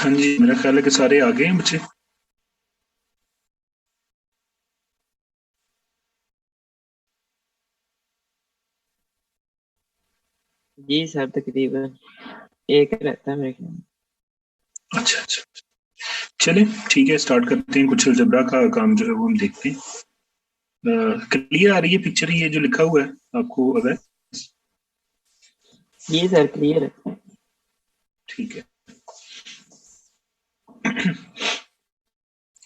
हाँ जी, मेरा ख्याल है कि सारे आ गए हैं बच्चे। जी सर, तकरीबन एक रहता है मेरे ख्याल में। अच्छा अच्छा, चलिए ठीक है, स्टार्ट करते हैं। कुछ अलजबरा का काम जो है वो हम देखते हैं। क्लियर आ रही है पिक्चर, ये जो लिखा हुआ है आपको अगर? जी सर, क्लियर है। ठीक है।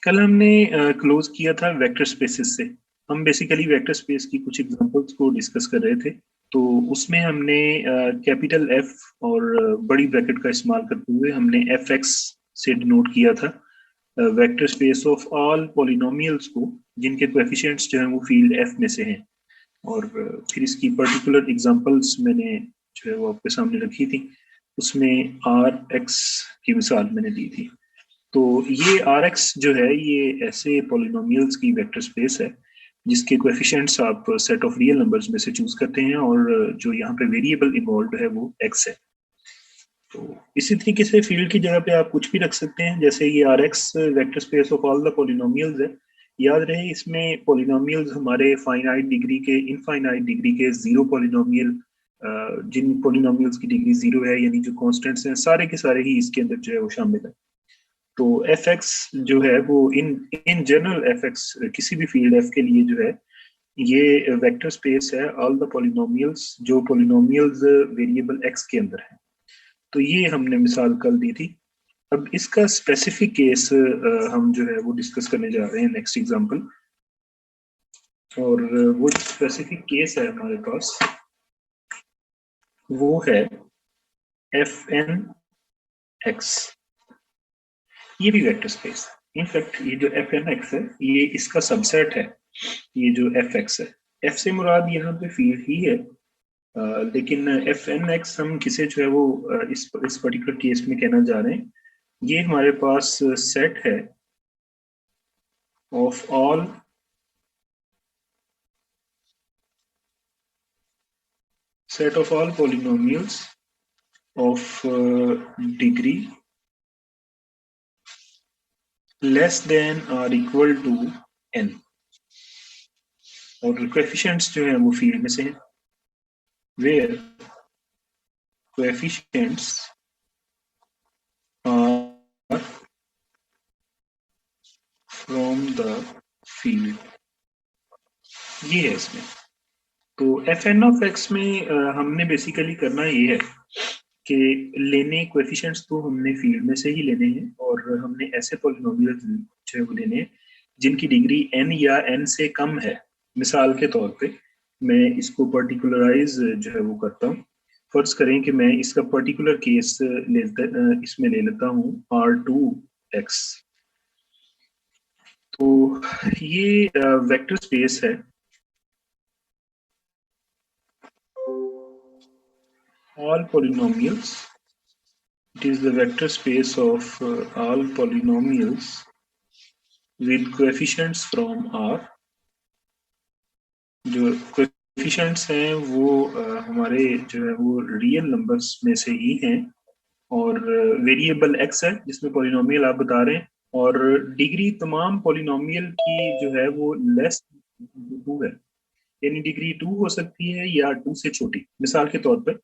कल हमने क्लोज किया था वेक्टर स्पेसेस से। हम बेसिकली वेक्टर स्पेस की कुछ एग्जांपल्स को डिस्कस कर रहे थे। तो उसमें हमने कैपिटल एफ और बड़ी ब्रैकेट का इस्तेमाल करते हुए हमने एफ एक्स से डिनोट किया था vector space of all polynomials को जिनके कोएफिशिएंट्स जो हैं वो फील्ड एफ में से हैं। और फिर इसकी पर्टिकुलर एग्जांपल्स मैंने जो है वो आपके सामने रखी थी। उसमें आर एक्स की मिसाल मैंने दी थी। तो ये आर एक्स जो है ये ऐसे पॉलिनोमियल्स की वेक्टर स्पेस है जिसके कोएफिशिएंट्स आप सेट ऑफ रियल नंबर्स में से चूज करते हैं, और जो यहाँ पे वेरिएबल इन्वॉल्व है वो एक्स है। तो इसी तरीके से फील्ड की जगह पे आप कुछ भी रख सकते हैं, जैसे ये R X vector space of all the polynomials है। याद रहे इसमें पॉलिनोमियल्स हमारे फाइनाइट डिग्री के, इनफाइनाइट डिग्री के, जीरो पॉलिनोमियल, जिन पॉलिनोमियल्स की डिग्री जीरो है यानी जो कॉन्स्टेंट्स हैं सारे के सारे ही इसके अंदर जो है वो शामिल है। तो एफ एक्स जो है वो इन इन जनरल एफ एक्स किसी भी फील्ड एफ के लिए जो है ये वेक्टर स्पेस है ऑल द पॉलिनोमियल्स जो पॉलिनोमियल्स वेरिएबल एक्स के अंदर है। तो ये हमने मिसाल कल दी थी। अब इसका स्पेसिफिक केस हम जो है वो डिस्कस करने जा रहे हैं नेक्स्ट एग्जांपल। और वो स्पेसिफिक केस है हमारे पास, वो है एफ एन एक्स। ये भी वेक्टर स्पेस है। इनफैक्ट ये जो एफ एन एक्स है ये इसका सबसेट है। ये जो एफ एक्स है, एफ से मुराद यहाँ पे फील्ड ही है। लेकिन एफ एन एक्स हम किसे जो है वो इस पर्टिकुलर केस में कहना जा रहे हैं, ये हमारे पास सेट है of all set of all polynomials of degree less than or equal to n। और coefficients जो है वो फील्ड में से हैं, where coefficients are from the field। ये है इसमें। तो एफ एन ऑफ एक्स में हमने बेसिकली करना ये है कि लेने कोएफिशिएंट्स तो हमने फील्ड में से ही लेने हैं, और हमने ऐसे पॉलिनोमियल जो है वो लेने हैं जिनकी डिग्री n या n से कम है। मिसाल के तौर पे मैं इसको पर्टिकुलराइज जो है वो करता हूँ। फर्ज करें कि मैं इसका पर्टिकुलर केस इसमें ले लेता हूँ R2x। तो ये वेक्टर स्पेस है all polynomials। It is the vector space of all polynomials with coefficients from R। जो कोएफिशिएंट्स हैं वो हमारे जो है वो रियल नंबर्स में से ही हैं, और वेरिएबल एक्स है जिसमें पॉलिनोमियल आप बता रहे हैं, और डिग्री तमाम पॉलिनोमियल की जो है वो लेस टू है। यानी डिग्री टू हो सकती है या टू से छोटी। मिसाल के तौर पर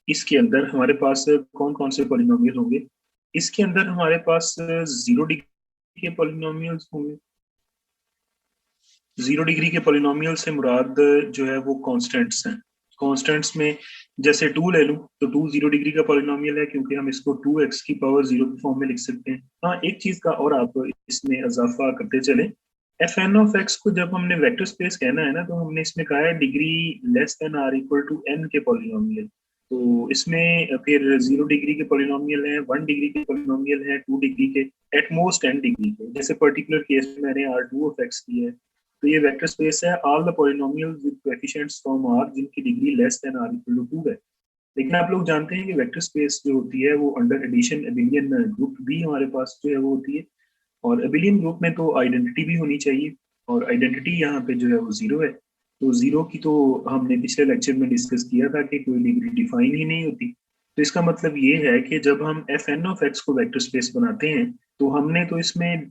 इसके अंदर हमारे पास कौन कौन से पॉलिनोमियल होंगे? इसके अंदर हमारे पास जीरो डिग्री के पॉलिनोमियल्स होंगे। जीरो डिग्री के पॉलिनोमियल से मुराद जो है वो कांस्टेंट्स हैं। कांस्टेंट्स में जैसे टू ले लूं तो टू जीरो डिग्री का पॉलिनोमियल है क्योंकि हम इसको टू एक्स की पावर जीरो के फॉर्म में लिख सकते हैं। हाँ, एक चीज का और आप इसमें इजाफा करते चले, एफ एन ऑफ एक्स को जब हमने वेक्टर स्पेस कहना है ना तो हमने इसमें कहा है degree less than or equal to N के पॉलिनोमियल। तो इसमें फिर जीरो डिग्री के पॉलिनोमियल हैं, वन डिग्री के पॉलिनोमियल हैं, टू डिग्री के, एट मोस्ट एन डिग्री के। जैसे पर्टिकुलर केस में मैंने आर टू ऑफ एक्स की है, तो ये वेक्टर स्पेस है all the polynomials with coefficients from R जिनकी degree less than or equal to two है। लेकिन आप लोग जानते हैं कि वेक्टर स्पेस जो होती है वो अंडर एडिशन एबिलियन ग्रुप भी हमारे पास जो है वो होती है, और एबिलियन ग्रुप में तो आइडेंटिटी भी होनी चाहिए, और आइडेंटिटी यहाँ पे जो है वो जीरो है। तो जीरो की तो हमने पिछले लेक्चर में डिस्कस किया था कि कोई डिग्री डिफाइन ही नहीं होती। तो इसका मतलब ये है कि जब हम एफ एन ऑफ एक्स को वेक्टर स्पेस बनाते हैं तो हमने तो इसमें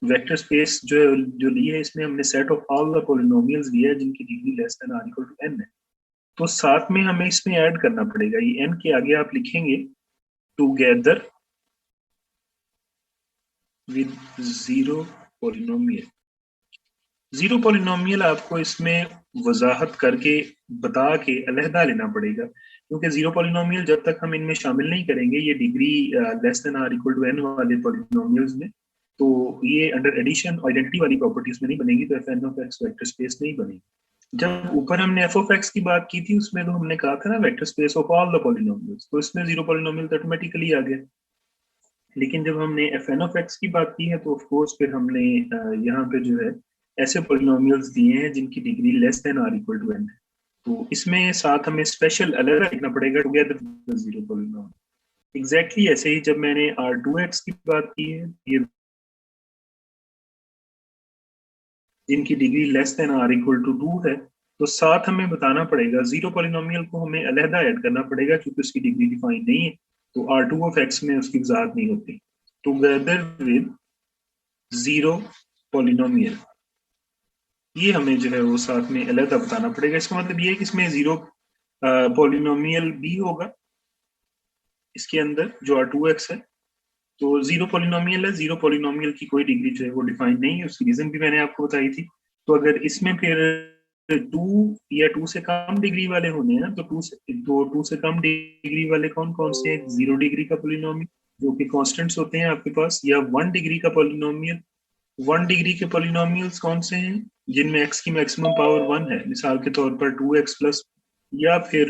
वेक्टर स्पेस जो ली है, इसमें हमने set of all the polynomials लिया है जिनकी degree less than or equal to N है। तो साथ में हमें इसमें ऐड करना पड़ेगा, ये एन के आगे आप लिखेंगे together with zero polynomial. Zero polynomial आपको इसमें वजाहत करके बता के अलहदा लेना पड़ेगा, क्योंकि जीरो पॉलिनोमियल जब तक हम इनमें शामिल नहीं करेंगे ये degree less than or equal to N वाले पॉलिनोमियल्स में, तो ये अंडर एडिशन आइडेंटिटी वाली प्रॉपर्टीज में नहीं बनेगी, तो F N of X vector space नहीं बनेगी। जब ऊपर हमने एफ ऑफ एक्स की बात की थी उसमें तो हमने कहा था ना vector space of all the polynomials, तो इसमें जीरो पॉलिनोमियल तो ऑटोमेटिकली आ गया। लेकिन जब हमने एफ एन ऑफ एक्स की बात की है तो ऑफ कोर्स फिर हमने यहाँ पे जो है ऐसे पॉलिनोमियल्स दिए हैं जिनकी degree less than or equal to N है, तो इसमें साथ हमें स्पेशल अलग लिखना पड़ेगा टुगेदर जीरो पॉलिनोमियल। एग्जैक्टली ऐसे ही जब मैंने आर टू एक्स की बात की है, ये जिनकी degree less than or equal to two है, तो साथ हमें बताना पड़ेगा जीरो पॉलिनोमियल को हमें अलहदा ऐड करना पड़ेगा क्योंकि उसकी डिग्री डिफाइन नहीं है, तो आर टू ऑफ एक्स में उसकी वजाहत नहीं होती। टुगेदर विद जीरो पॉलिनोमियल, ये हमें जो है वो साथ में अलग बताना पड़ेगा। इसका मतलब ये है कि इसमें जीरो पॉलिनोमियल भी होगा इसके अंदर जो आर टू एक्स है, तो जीरो पॉलिनोमियल है, जीरो पॉलिनोमियल की कोई डिग्री जो है वो डिफाइन नहीं है, उसकी रीजन भी मैंने आपको बताई थी। तो अगर इसमें फिर टू या टू से कम डिग्री वाले होने हैं तो टू से कम डिग्री वाले कौन कौन से हैं? जीरो डिग्री का पॉलिनोमियल जो कि कांस्टेंट्स होते हैं आपके पास, या वन डिग्री का पॉलिनोमियल। वन डिग्री के पॉलिनोमियल्स कौन से हैं जिनमें एक्स की मैक्सिमम पावर वन है, मिसाल के तौर पर टू एक्स प्लस, या फिर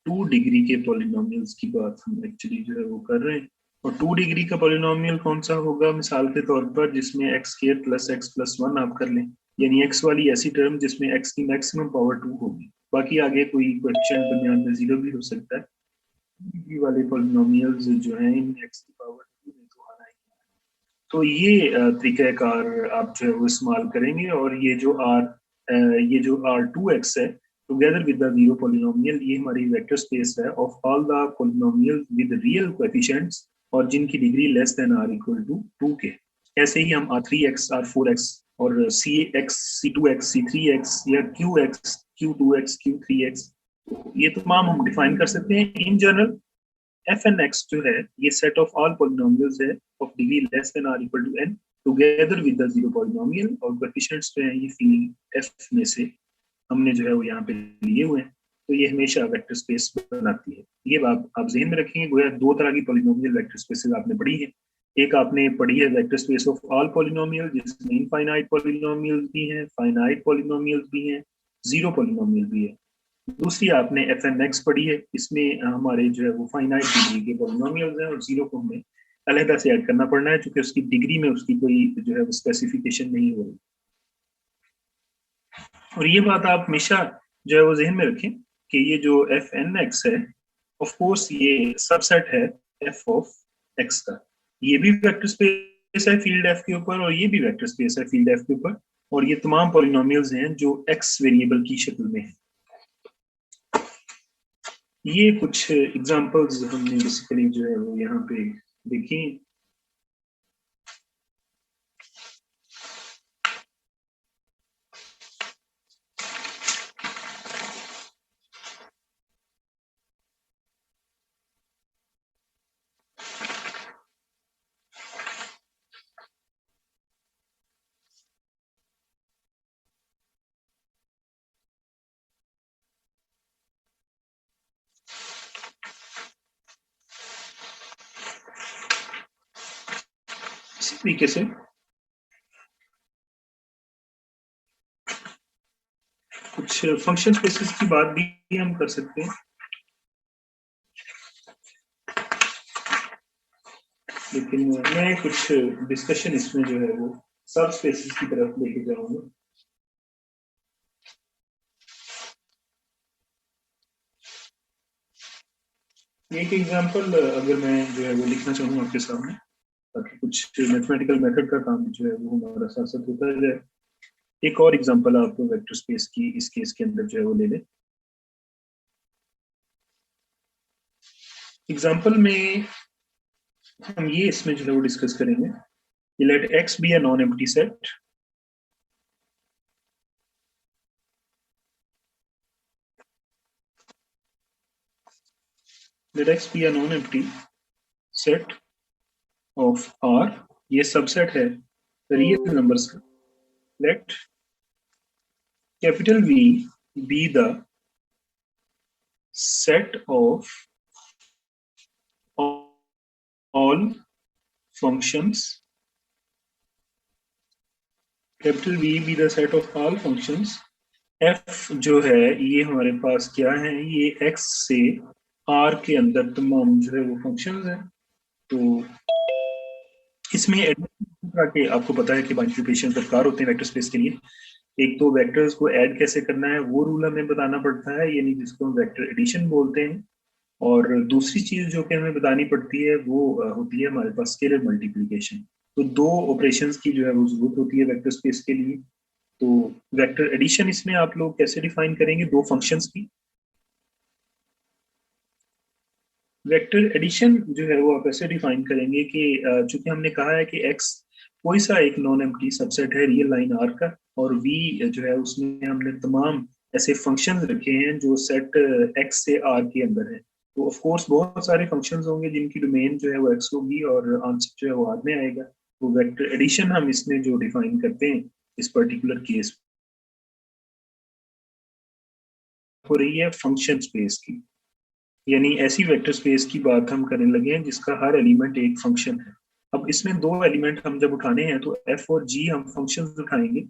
टू डिग्री के पॉलिनोमियल्स की बात हम एक्चुअली जो है वो कर रहे हैं। और टू डिग्री का पॉलिनोमियल कौन सा होगा, मिसाल के तौर पर जिसमें x square plus x plus one आप कर लें, यानी एक्स वाली ऐसी टर्म जिसमें एक्स की मैक्सिमम पावर टू होगी, बाकी आगे कोई क्वेश्चन बुनियाद में जीरो भी हो सकता है। डिग्री वाले पॉलिनोमियल्स जो हैं इनमें एक्स की पावर टू नहीं तो आना ही। तो ये तरीक़ाकार आप जो है वो इस्तेमाल करेंगे, और ये जो आर टू एक्स है together with the zero polynomial, ये हमारी वेक्टर स्पेस है of all the polynomial with real coefficients और जिनकी degree less than or equal to two के। ऐसे ही हम R three x, R four x और C x, C two x, C three x या Q x, Q two x, Q three x, ये तमाम हम डिफाइन कर सकते हैं। In general F N X जो है ये सेट ऑफ ऑल पॉलिनोमियल्स है of degree less than or equal to N together with the zero polynomial, और कोएफिशिएंट्स जो है ये फील्ड एफ में से हमने जो है वो यहाँ पे लिए हुए हैं, तो ये हमेशा वेक्टर स्पेस बनाती है। ये बात आप जहन में रखेंगे। गोया दो तरह की पॉलिनोमियल वेक्टर स्पेसेस आपने पढ़ी है, एक आपने पढ़ी है vector space of all polynomial जिसमें इनफाइनाइट पॉलिनोमियल्स भी हैं, फाइनाइट पॉलिनोमियल्स भी हैं, जीरो पॉलिनोमियल भी है। दूसरी आपने एफ एन एक्स पढ़ी है, इसमें हमारे जो है वो फाइनाइट डिग्री के पॉलिनोमियल्स हैं और जीरो को हमें अलहदा से ऐड करना पड़ना है क्योंकि उसकी डिग्री में उसकी कोई जो है वो स्पेसिफिकेशन नहीं हो रही। और ये बात आप हमेशा जो है वो जहन में रखें कि ये जो एफ एन एक्स है ऑफ कोर्स ये सबसेट है एफ ऑफ एक्स का, ये भी वेक्टर स्पेस है फील्ड एफ के ऊपर और ये भी वेक्टर स्पेस है फील्ड एफ के ऊपर, और ये तमाम पॉलिनोमियल्स हैं जो एक्स वेरिएबल की शक्ल में है। ये कुछ एग्जांपल्स हमने बेसिकली जो है वो यहाँ पे देखी। इसी तरीके से कुछ फंक्शन स्पेसेस की बात भी हम कर सकते हैं, लेकिन मैं कुछ डिस्कशन इसमें जो है वो सब स्पेसेस की तरफ लेके जाऊंगा। एक एग्जांपल अगर मैं जो है वो लिखना चाहूँ आपके सामने, ताकि कुछ मैथमेटिकल मेथड का काम जो है वो हमारा साथ साथ होता जाए। एक और एग्जांपल आप वेक्टर स्पेस की इस केस के अंदर जो है वो ले लें। एग्जाम्पल में हम ये इसमें जो है वो डिस्कस करेंगे, let X be a non empty set. Let X be a non empty set of R, ये सबसेट है रियल नंबर्स का। Let capital V be the set of all functions, capital V be the set of all functions। f जो है ये हमारे पास क्या है, ये x से r के अंदर तमाम जो है वो फंक्शंस हैं। तो इसमें एडिशन के आपको पता है कि मल्टीप्लिकेशन दरकार होते हैं वेक्टर स्पेस के लिए। एक तो वेक्टर्स को ऐड कैसे करना है वो रूल हमें बताना पड़ता है, यानी जिसको हम वेक्टर एडिशन बोलते हैं। और दूसरी चीज जो कि हमें बतानी पड़ती है वो होती है हमारे पास स्केलर मल्टीप्लिकेशन। तो दो ऑपरेशंस की जो है वो जरूरत होती है वेक्टर स्पेस के लिए। तो वेक्टर एडिशन इसमें आप लोग कैसे डिफाइन करेंगे दो फंक्शंस की? वेक्टर एडिशन जो है वो आप ऐसे डिफाइन करेंगे कि चूंकि हमने कहा है कि x कोई सा एक नॉन एम्प्टी सबसेट है रियल लाइन R का, और v जो है उसमें हमने तमाम ऐसे फंक्शंस रखे हैं जो सेट x से R के अंदर है। तो ऑफ कोर्स बहुत सारे फंक्शंस होंगे जिनकी डोमेन जो है वो x होगी और आंसर जो है वो बाद में आएगा। तो वेक्टर एडिशन हम इसमें जो डिफाइन करते हैं इस पर्टिकुलर केस हो रही है फंक्शन स्पेस की, यानी ऐसी वेक्टर स्पेस की बात हम करने लगे हैं जिसका हर एलिमेंट एक फंक्शन है। अब इसमें दो एलिमेंट हम जब उठाने हैं तो f और g हम फंक्शंस उठाएंगे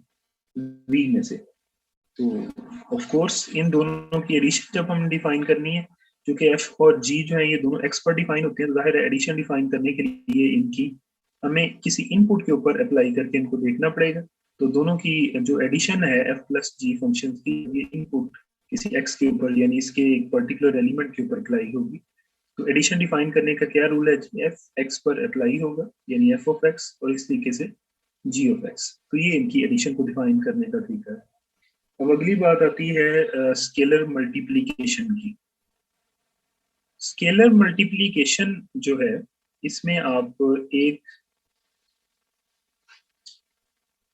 v में से। तो ऑफ कोर्स इन दोनों की एडिशन जब हम डिफाइन करनी है, क्योंकि f और g जो है ये दोनों x पर डिफाइन होते हैं, तो जाहिर है एडिशन डिफाइन करने के लिए इनकी हमें किसी इनपुट के ऊपर अप्लाई करके इनको देखना पड़ेगा। तो दोनों की जो एडिशन है f प्लस जी फंक्शन की, ये इनपुट किसी x के ऊपर यानी इसके एक पर्टिकुलर एलिमेंट के ऊपर अप्लाई होगी। तो एडिशन डिफाइन करने का क्या रूल है, एफ एक्स पर अप्लाई होगा यानी एफ ऑफ एक्स, और इस तरीके से जी ऑफ एक्स। तो ये इनकी एडिशन को डिफाइन करने का तरीका है। अब अगली बात आती है स्केलर मल्टीप्लीकेशन की। स्केलर मल्टीप्लीकेशन जो है इसमें आप एक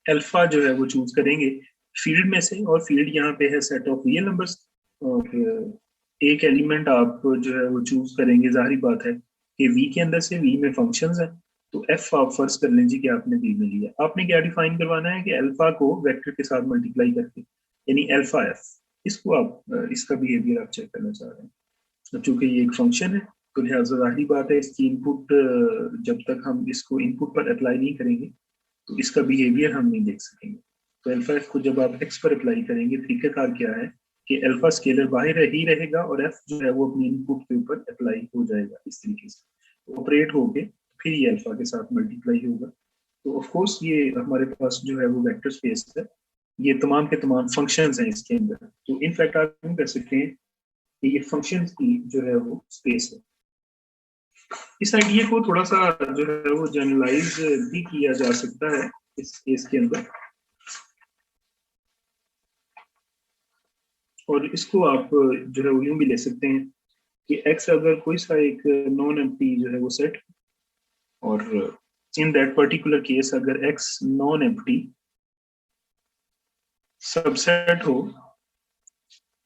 अल्फा जो है वो चूज करेंगे फील्ड में से, और फील्ड यहाँ पे है सेट ऑफ रियल नंबर्स। और एक एलिमेंट आप जो है वो चूज करेंगे, जाहिर बात है कि वी के अंदर से, वी में फंक्शंस है। तो एफ आप फर्स्ट कर लीजिए कि आपने वी में लिया, आपने क्या डिफाइन करवाना है कि अल्फा को वेक्टर के साथ मल्टीप्लाई करके, यानी अल्फा एफ, इसको आप इसका बिहेवियर आप चेक करना चाह रहे हैं। तो चूंकि ये एक फंक्शन है तो लिहाजा जाहिर बात है इसकी इनपुट जब तक हम इसको इनपुट पर अप्लाई नहीं करेंगे तो इसका बिहेवियर हम नहीं देख सकेंगे। तो अल्फा एफ को जब आप एक्स पर अप्लाई करेंगे, तरीकाकार क्या है कि अल्फा स्केलर बाहर ही रहेगा और एफ जो है वो अपनी इनपुट के ऊपर अप्लाई हो जाएगा इस तरीके से ऑपरेट होके, फिर ये अल्फा के साथ मल्टीप्लाई होगा। तो ऑफ कोर्स ये हमारे पास जो है वो वेक्टर स्पेस है, ये तमाम के तमाम फंक्शंस हैं इसके अंदर। तो इनफैक्ट आप कह सकते हैं कि ये फंक्शंस की जो है वो स्पेस है। इस आइडिया को थोड़ा सा जो है वो जनरलाइज भी किया जा सकता है इस केस के अंदर, और इसको आप जो है वो यूं भी ले सकते हैं कि x अगर कोई सा एक नॉन एम्प्टी जो है वो सेट, और इन दैट पर्टिकुलर केस अगर x नॉन एम्प्टी सबसेट हो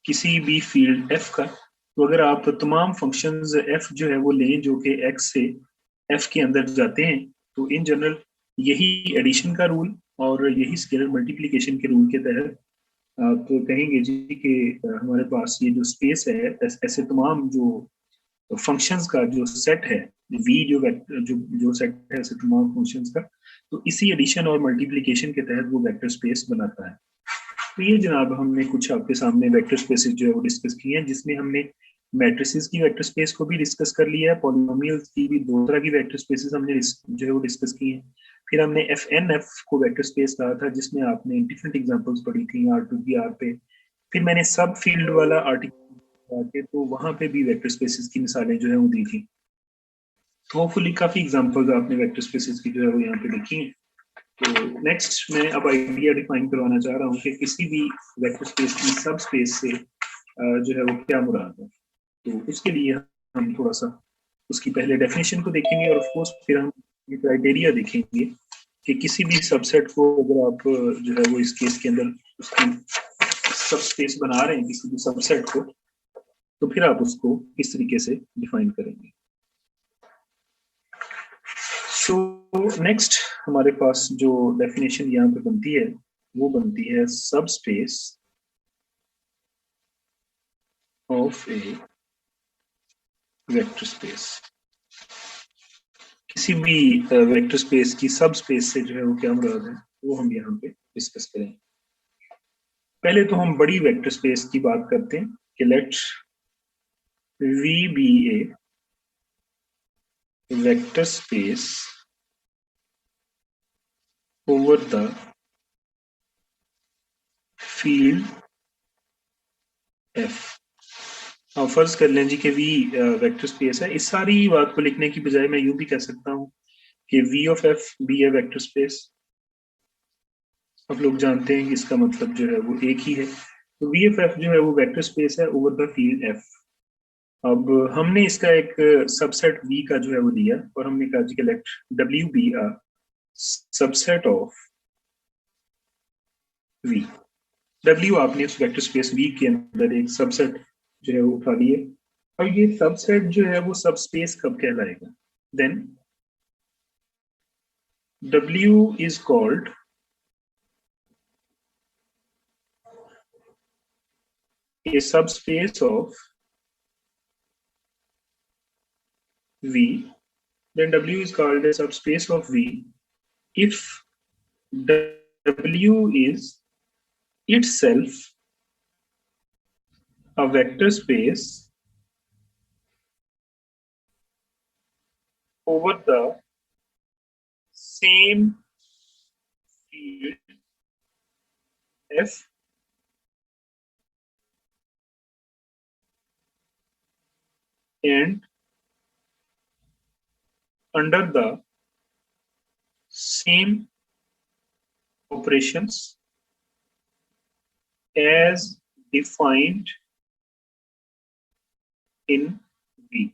किसी भी फील्ड f का, तो अगर आप तमाम फंक्शंस f जो है वो लें जो कि x से f के अंदर जाते हैं, तो इन जनरल यही एडिशन का रूल और यही स्केलर मल्टीप्लिकेशन के रूल के तहत आप कहेंगे जी कि हमारे पास ये जो स्पेस है ऐसे तमाम जो फंक्शंस का जो सेट है, वी जो जो जो सेट है ऐसे तमाम फंक्शंस का, तो इसी एडिशन और मल्टीप्लिकेशन के तहत वो वेक्टर स्पेस बनाता है। तो ये जनाब हमने कुछ आपके सामने वेक्टर स्पेसेस जो है वो डिस्कस किए हैं, जिसमें हमने मैट्रिसेस की वेक्टर स्पेस को भी डिस्कस कर लिया है, पॉलिनोमियल्स की भी दो तरह की वेक्टर स्पेसेस हमने जो है वो डिस्कस की है। फिर हमने एफ एन एफ को वेक्टर स्पेस कहा था जिसमें आपने डिफरेंट एग्जांपल्स पढ़ी थी आर टू बी आर पे। फिर मैंने सब फील्ड वाला आर्टिकल के, तो वहां पे भी वेक्टर स्पेसेस की मिसालें जो है वो दी थी। तो होपफुली काफी एग्जांपल्स आपने वेक्टर स्पेसेस की जो है वो यहाँ पे देखी हैं। तो नेक्स्ट मैं अब आइडिया डिफाइन करवाना चाह रहा हूँ कि किसी भी वेक्टर स्पेस की सब स्पेस से जो है वो क्या मुराद है। तो उसके लिए हम थोड़ा सा उसकी पहले डेफिनेशन को देखेंगे और ऑफ कोर्स फिर हम ये क्राइटेरिया देखेंगे कि किसी भी सबसेट को अगर आप जो है वो इस केस के अंदर उसकी सबस्पेस बना रहे हैं किसी भी सबसेट को, तो फिर आप उसको किस तरीके से डिफाइन करेंगे। सो नेक्स्ट हमारे पास जो डेफिनेशन यहाँ पे बनती है वो बनती है subspace of A vector space. किसी भी वेक्टर स्पेस की सब स्पेस से जो है वो क्या मुराद है वो हम यहाँ पे डिस्कस करेंगे। पहले तो हम बड़ी वेक्टर स्पेस की बात करते हैं कि let V be a vector space over the field F. अब फर्ज कर लें जी कि वी वेक्टर स्पेस है। इस सारी बात को लिखने की बजाय मैं यूं भी कह सकता हूं कि V of F be a vector space. अब लोग जानते हैं कि इसका मतलब जो है वो एक ही है। तो वी ऑफ एफ जो है वो वेक्टर स्पेस है ओवर द फील्ड एफ। अब हमने इसका एक सबसेट वी का जो है वो दिया और हमने कहा जी let W be a subset of V. W आपने उस वेक्टर स्पेस वी के अंदर एक सबसेट जो है वो उठा लिए। अब ये सबसेट जो है वो सब स्पेस कब कहलाएगा? Then W is called a subspace of V, then W is called a subspace of V if W is itself a vector space over the same field F and under the same operations as defined in V।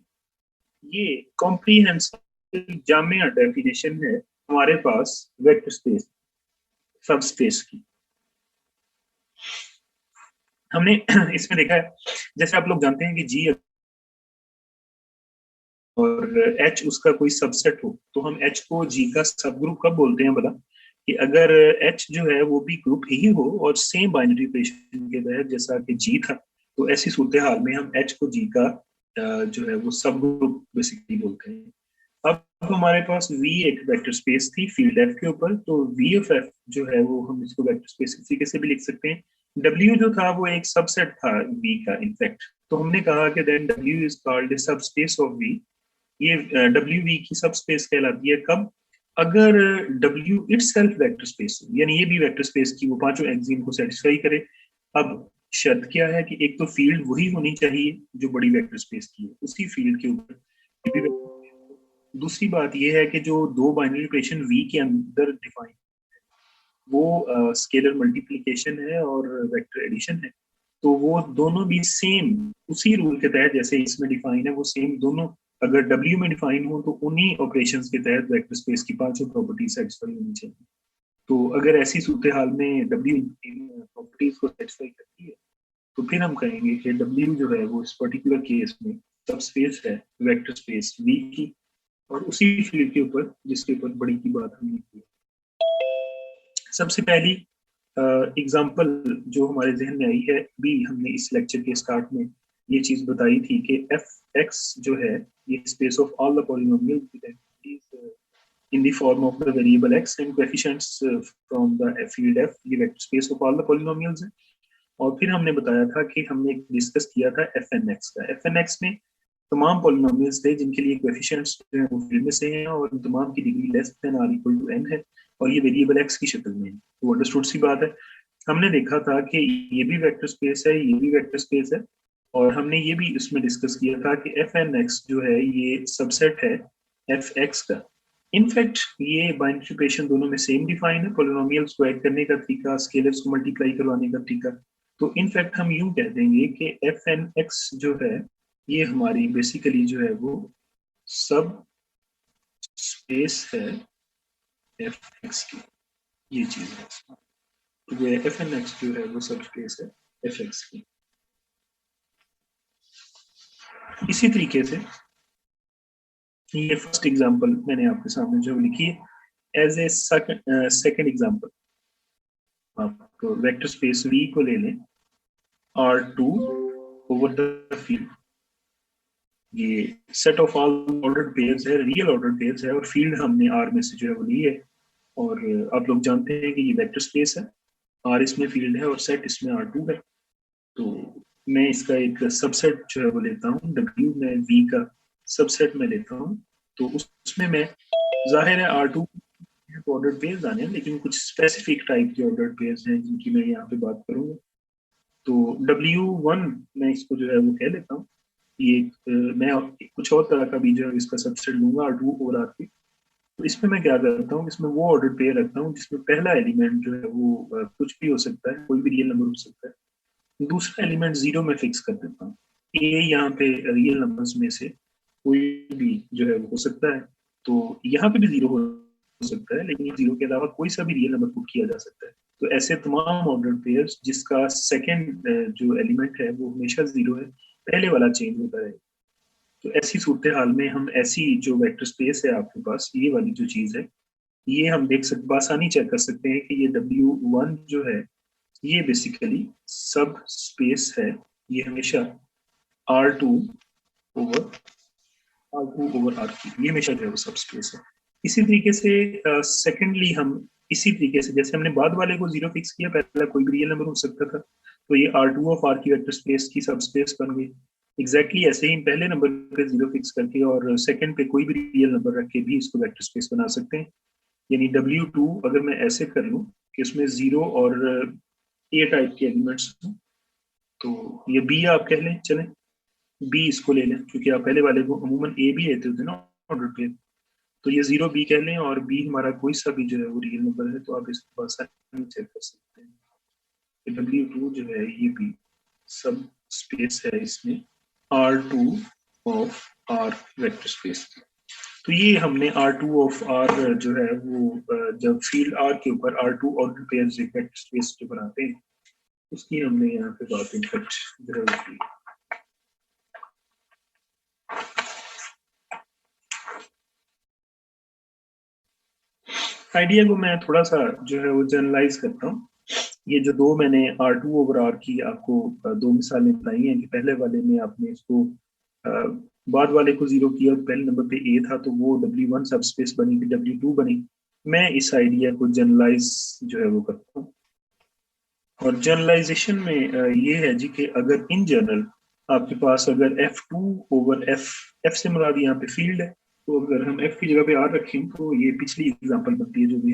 ये comprehensive Jamia definition है हमारे पास vector space subspace की। हमने इसमें देखा है, जैसे आप लोग जानते हैं कि जी और एच उसका कोई सबसेट हो तो हम एच को जी का सब ग्रुप कब बोलते हैं? बता कि अगर एच जो है वो भी ग्रुप ही हो और सेम बाइनरी ऑपरेशन के तहत जैसा कि जी था, तो ऐसी सूरत हाल में हम एच को जी का जो है वो सब ग्रुप बेसिकली बोलते हैं। अब हमारे पास V एक वेक्टर स्पेस थी फील्ड F के ऊपर, तो V ऑफ F जो है वो हम इसको वेक्टर स्पेस इस तरीके से भी लिख सकते हैं। W जो था वो एक सबसेट था V का इनफैक्ट, तो हमने कहा कि then W is called subspace of V। ये WV की सबस्पेस कहलाती है कब? अगर W इटसेल्फ वेक्टर स्पेस हो, यानी ये भी वेक्टर स्पेस की वो पांचों एक्सियम को सेटिस्फाई करे। अब शर्त क्या है कि एक तो फील्ड वही होनी चाहिए जो बड़ी वेक्टर स्पेस की है, उसी फील्ड के ऊपर। दूसरी बात यह है कि जो दो बाइनरी ऑपरेशन V के अंदर डिफाइन वो स्केलर मल्टीप्लिकेशन है और वेक्टर एडिशन है, तो वो दोनों भी सेम उसी रूल के तहत जैसे इसमें डिफाइन है वो सेम दोनों अगर W में डिफाइन हो तो उन्हीं ऑपरेशंस के तहत वेक्टर स्पेस की पांचों प्रॉपर्टीज सेटिस्फाई होनी चाहिए। तो अगर ऐसी सूरत हाल में W इन प्रॉपर्टीज को सेटिस्फाई करती है तो फिर हम कहेंगे कि W जो है वो इस पर्टिकुलर केस में सबस्पेस है वेक्टर स्पेस V की, और उसी फील्ड के ऊपर जिसके ऊपर बड़ी की बात हमने की। सबसे पहली एग्जांपल जो हमारे जहन में आई है भी, हमने इस लेक्चर के स्टार्ट में ये चीज बताई थी कि एफ एक्स जो है ये space of all the polynomials in the form of the variable x and coefficients from the field f, ये vector space of all the polynomials है। और फिर हमने बताया था कि हमने डिस्कस किया था एफ एन एक्स का। एफ एन एक्स में तमाम पॉलिनोमियल्स थे जिनके लिए कोएफिशिएंट्स जो है वो फील्ड में से हैं और तमाम की degree less than or equal to n है और ये वेरिएबल x की शक्ल में है। तो अंडरस्टूड सी बात है। हमने देखा था कि ये भी वेक्टर स्पेस है, ये भी वेक्टर स्पेस है, और हमने ये भी इसमें डिस्कस किया था कि एफ एन एक्स जो है ये सबसेट है एफ एक्स का। इनफैक्ट ये बाइनरी ऑपरेशन दोनों में सेम डिफाइन है, पॉलिनोमियल्स को ऐड करने का तरीका, स्केलर्स को मल्टीप्लाई करवाने का तरीका। तो इनफैक्ट हम यूं कह देंगे कि एफ एन एक्स जो है ये हमारी बेसिकली जो है वो सब स्पेस है एफ एक्स की, ये चीज है। तो ये एफ एन एक्स जो है वो सब स्पेस है एफ एक्स की। इसी तरीके से ये फर्स्ट एग्जांपल मैंने आपके सामने जो लिखी है, एज ए सेकंड एग्जांपल आप वेक्टर स्पेस V को ले लें, R2 ओवर द फील्ड, ये set of all ordered pairs है, रियल ऑर्डर्ड पेयर्स है, और फील्ड हमने R में से जो है वो ली है। और आप लोग जानते हैं कि ये वेक्टर स्पेस है, R इसमें फील्ड है और सेट इसमें R2 है। तो मैं इसका एक सबसेट जो है वो लेता हूँ, W में V का सबसेट में लेता हूँ। तो उसमें मैं, जाहिर है R2 ऑर्डर्ड पेयर्स आने हैं, लेकिन कुछ स्पेसिफिक टाइप के ऑर्डर्ड पेयर्स हैं जिनकी मैं यहाँ पे बात करूंगा। तो W1 मैं इसको जो है वो कह लेता हूँ। ये मैं कुछ और तरह का भी जो है इसका सबसेट लूंगा R2 और R3। तो इसमें मैं क्या करता हूँ, इसमें वो ऑर्डर पेयर रखता हूँ जिसमें पहला एलिमेंट जो है वो कुछ भी हो सकता है, कोई भी रियल नंबर हो सकता है। दूसरा एलिमेंट 0 में फिक्स कर देता हूँ। ये यहाँ पे रियल नंबर्स में से कोई भी जो है वो हो सकता है। तो यहाँ पे भी 0 हो सकता है, लेकिन 0 के अलावा कोई सा भी रियल नंबर पुट किया जा सकता है। तो ऐसे तमाम ऑर्डर पेयर्स जिसका सेकेंड जो एलिमेंट है वो हमेशा 0 है, पहले वाला चेंज होता है। तो ऐसी सूरत हाल में हम ऐसी जो वेक्टर स्पेस है आपके पास, ये वाली जो चीज है, ये हम देख सकते, बासानी चेक कर सकते हैं कि ये W1 जो है ये बेसिकली सब स्पेस है। ये हमेशा R2 ओवर R3 ये हमेशा जो है वो सब स्पेस है। इसी तरीके से सेकेंडली हम इसी तरीके से, जैसे हमने बाद वाले को 0 फिक्स किया, पहला कोई भी रियल नंबर हो सकता था, तो ये R2 ऑफ R की वेक्टर स्पेस की सब स्पेस बन गई। एग्जैक्टली ऐसे ही पहले नंबर पे 0 फिक्स करके और सेकंड पे कोई भी रियल नंबर रख के भी इसको वेक्टर स्पेस बना सकते हैं। यानी W2 अगर मैं ऐसे कर लूँ कि इसमें 0 और A टाइप के एलिमेंट्स हों, तो ये B आप कह लें, चलें B इसको ले लें, क्योंकि आप पहले वाले को अमूमन A भी लेते होते ना ऑर्डर पे। तो ये 0 B कह लें और B हमारा कोई सा भी जो है वो रियल नंबर है, तो आप इसको आसानी चेक कर सकते हैं। W2 जो है ये भी सब स्पेस है इसमें R2 of R vector space. तो ये हमने R2 ऑफ R जो है वो जब फील्ड R के ऊपर R2 order pairs vector space जो बनाते हैं, उसकी हमने यहाँ पे बात इनफेक्ट जो है वो की। आइडिया को मैं थोड़ा सा जो है वो जनरलाइज करता हूँ। ये जो दो मैंने R2 ओवर R की आपको दो मिसालें बताई हैं कि पहले वाले में आपने इसको बाद वाले को 0 किया, पहले नंबर पे A था तो वो W1 सब स्पेस बनी, फिर W2 बनी। मैं इस आइडिया को जनरलाइज जो है वो करता हूँ। और जनरलाइजेशन में ये है जी कि अगर इन जनरल आपके पास अगर F2 ओवर F से मुराद यहाँ पे फील्ड है, तो अगर हम F की जगह पे R रखें तो ये पिछली एग्जांपल बनती है जो भी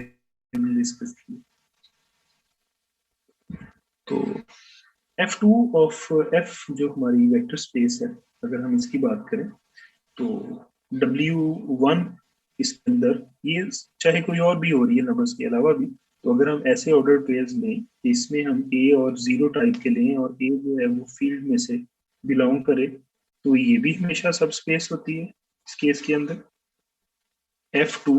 हमने डिस्कस की। तो F2 ऑफ F जो हमारी वेक्टर स्पेस है, अगर हम इसकी बात करें तो W1 इसके अंदर, ये चाहे कोई और भी हो रही है नंबर्स के अलावा भी, तो अगर हम ऐसे ऑर्डर पेयर्स लें, इसमें हम A और 0 टाइप के लें और A जो है वो फील्ड में से बिलोंग करे, तो ये भी हमेशा सब स्पेस होती है इस केस के अंदर F2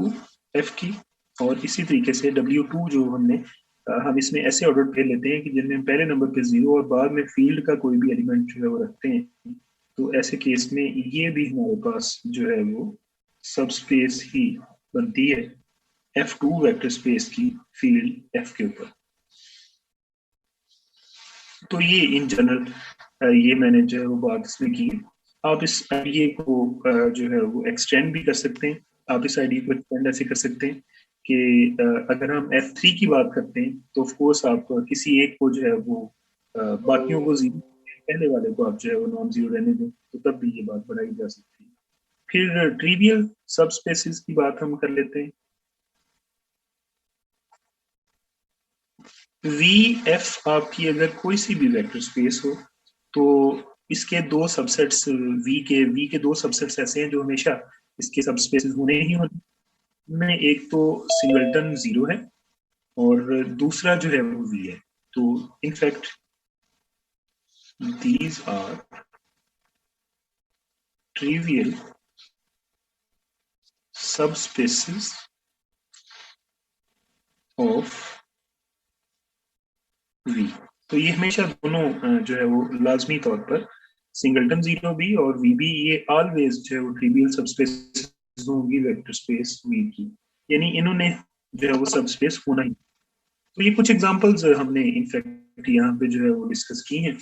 F की। और इसी तरीके से W2 जो हमने हम इसमें ऐसे ऑर्डर पेयर लेते हैं कि जिनमें पहले नंबर पे 0 और बाद में फील्ड का कोई भी एलिमेंट जो है वो रखते हैं, तो ऐसे केस में ये भी हमारे पास जो है वो सब स्पेस ही बनती है F2 वेक्टर स्पेस की फील्ड F के ऊपर। तो ये इन जनरल ये मैंने जो है वो बात इसमें की। आप इस आइडिया को जो है वो एक्सटेंड भी कर सकते हैं। आप इस आइडिया को एक्सटेंड ऐसे कर सकते हैं कि अगर हम F3 की बात करते हैं तो ऑफ कोर्स आप किसी एक को जो है वो बाकियों को 0, पहले वाले को आप जो है वो नॉन 0 रहने दें, तो तब भी ये बात बढ़ाई जा सकती है। फिर ट्रिवियल सब स्पेसिस की बात हम कर लेते हैं। VF आपकी अगर कोई सी भी वेक्टर स्पेस हो, तो इसके दो सबसेट्स V के दो सबसेट्स ऐसे हैं जो हमेशा इसके सब स्पेसिस होने ही होने में, एक तो सिंगलटन 0 है और दूसरा जो है वो V है। तो in fact these are trivial subspaces of V. तो ये हमेशा दोनों जो है वो लाजमी तौर पर सिंगलटन जीरो भी और वी भी ये ऑलवेज जो है वो ट्रिवियल सबस्पेस होंगी वेक्टर स्पेस वी की, यानी इन्होंने जो है वो सबस्पेस होना ही। तो ये कुछ एग्जांपल्स हमने इनफैक्ट यहाँ पे जो है वो डिस्कस की हैं।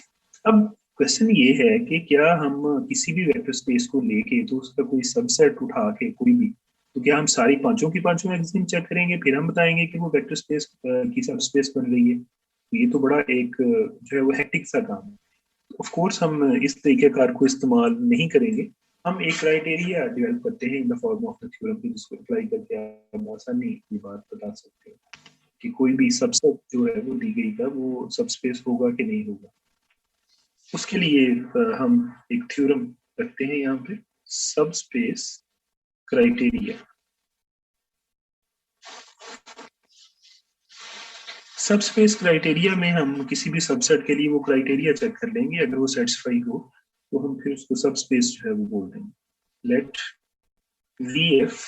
अब क्वेश्चन ये है कि क्या हम किसी भी वेक्टर स्पेस को लेके तो उसका कोई सबसेट उठा के कोई भी, तो क्या हम सारी पांचों की पांचों मैगजीन चेक करेंगे फिर हम बताएंगे कि वो वेक्टर स्पेस की सबस्पेस बन रही है? तो ये तो बड़ा एक जो है वो हेक्टिक सा काम है। ऑफ कोर्स हम इस तरीकेकार को इस्तेमाल नहीं करेंगे। हम एक क्राइटेरिया डेवलप करते हैं in the form of the theorem, जिसको अप्लाई करके आप आसानी ये बात बता सकते हैं कि कोई भी सबसेट जो है वो दी गई का वो सबस्पेस होगा कि नहीं होगा। उसके लिए हम एक थ्योरम रखते हैं यहाँ पे, सबस्पेस क्राइटेरिया। सबस्पेस क्राइटेरिया में हम किसी भी सबसेट के लिए वो क्राइटेरिया चेक कर लेंगे, अगर वो सेटिस्फाई हो तो हम फिर उसको सबस्पेस जो है वो बोल देंगे। Let VF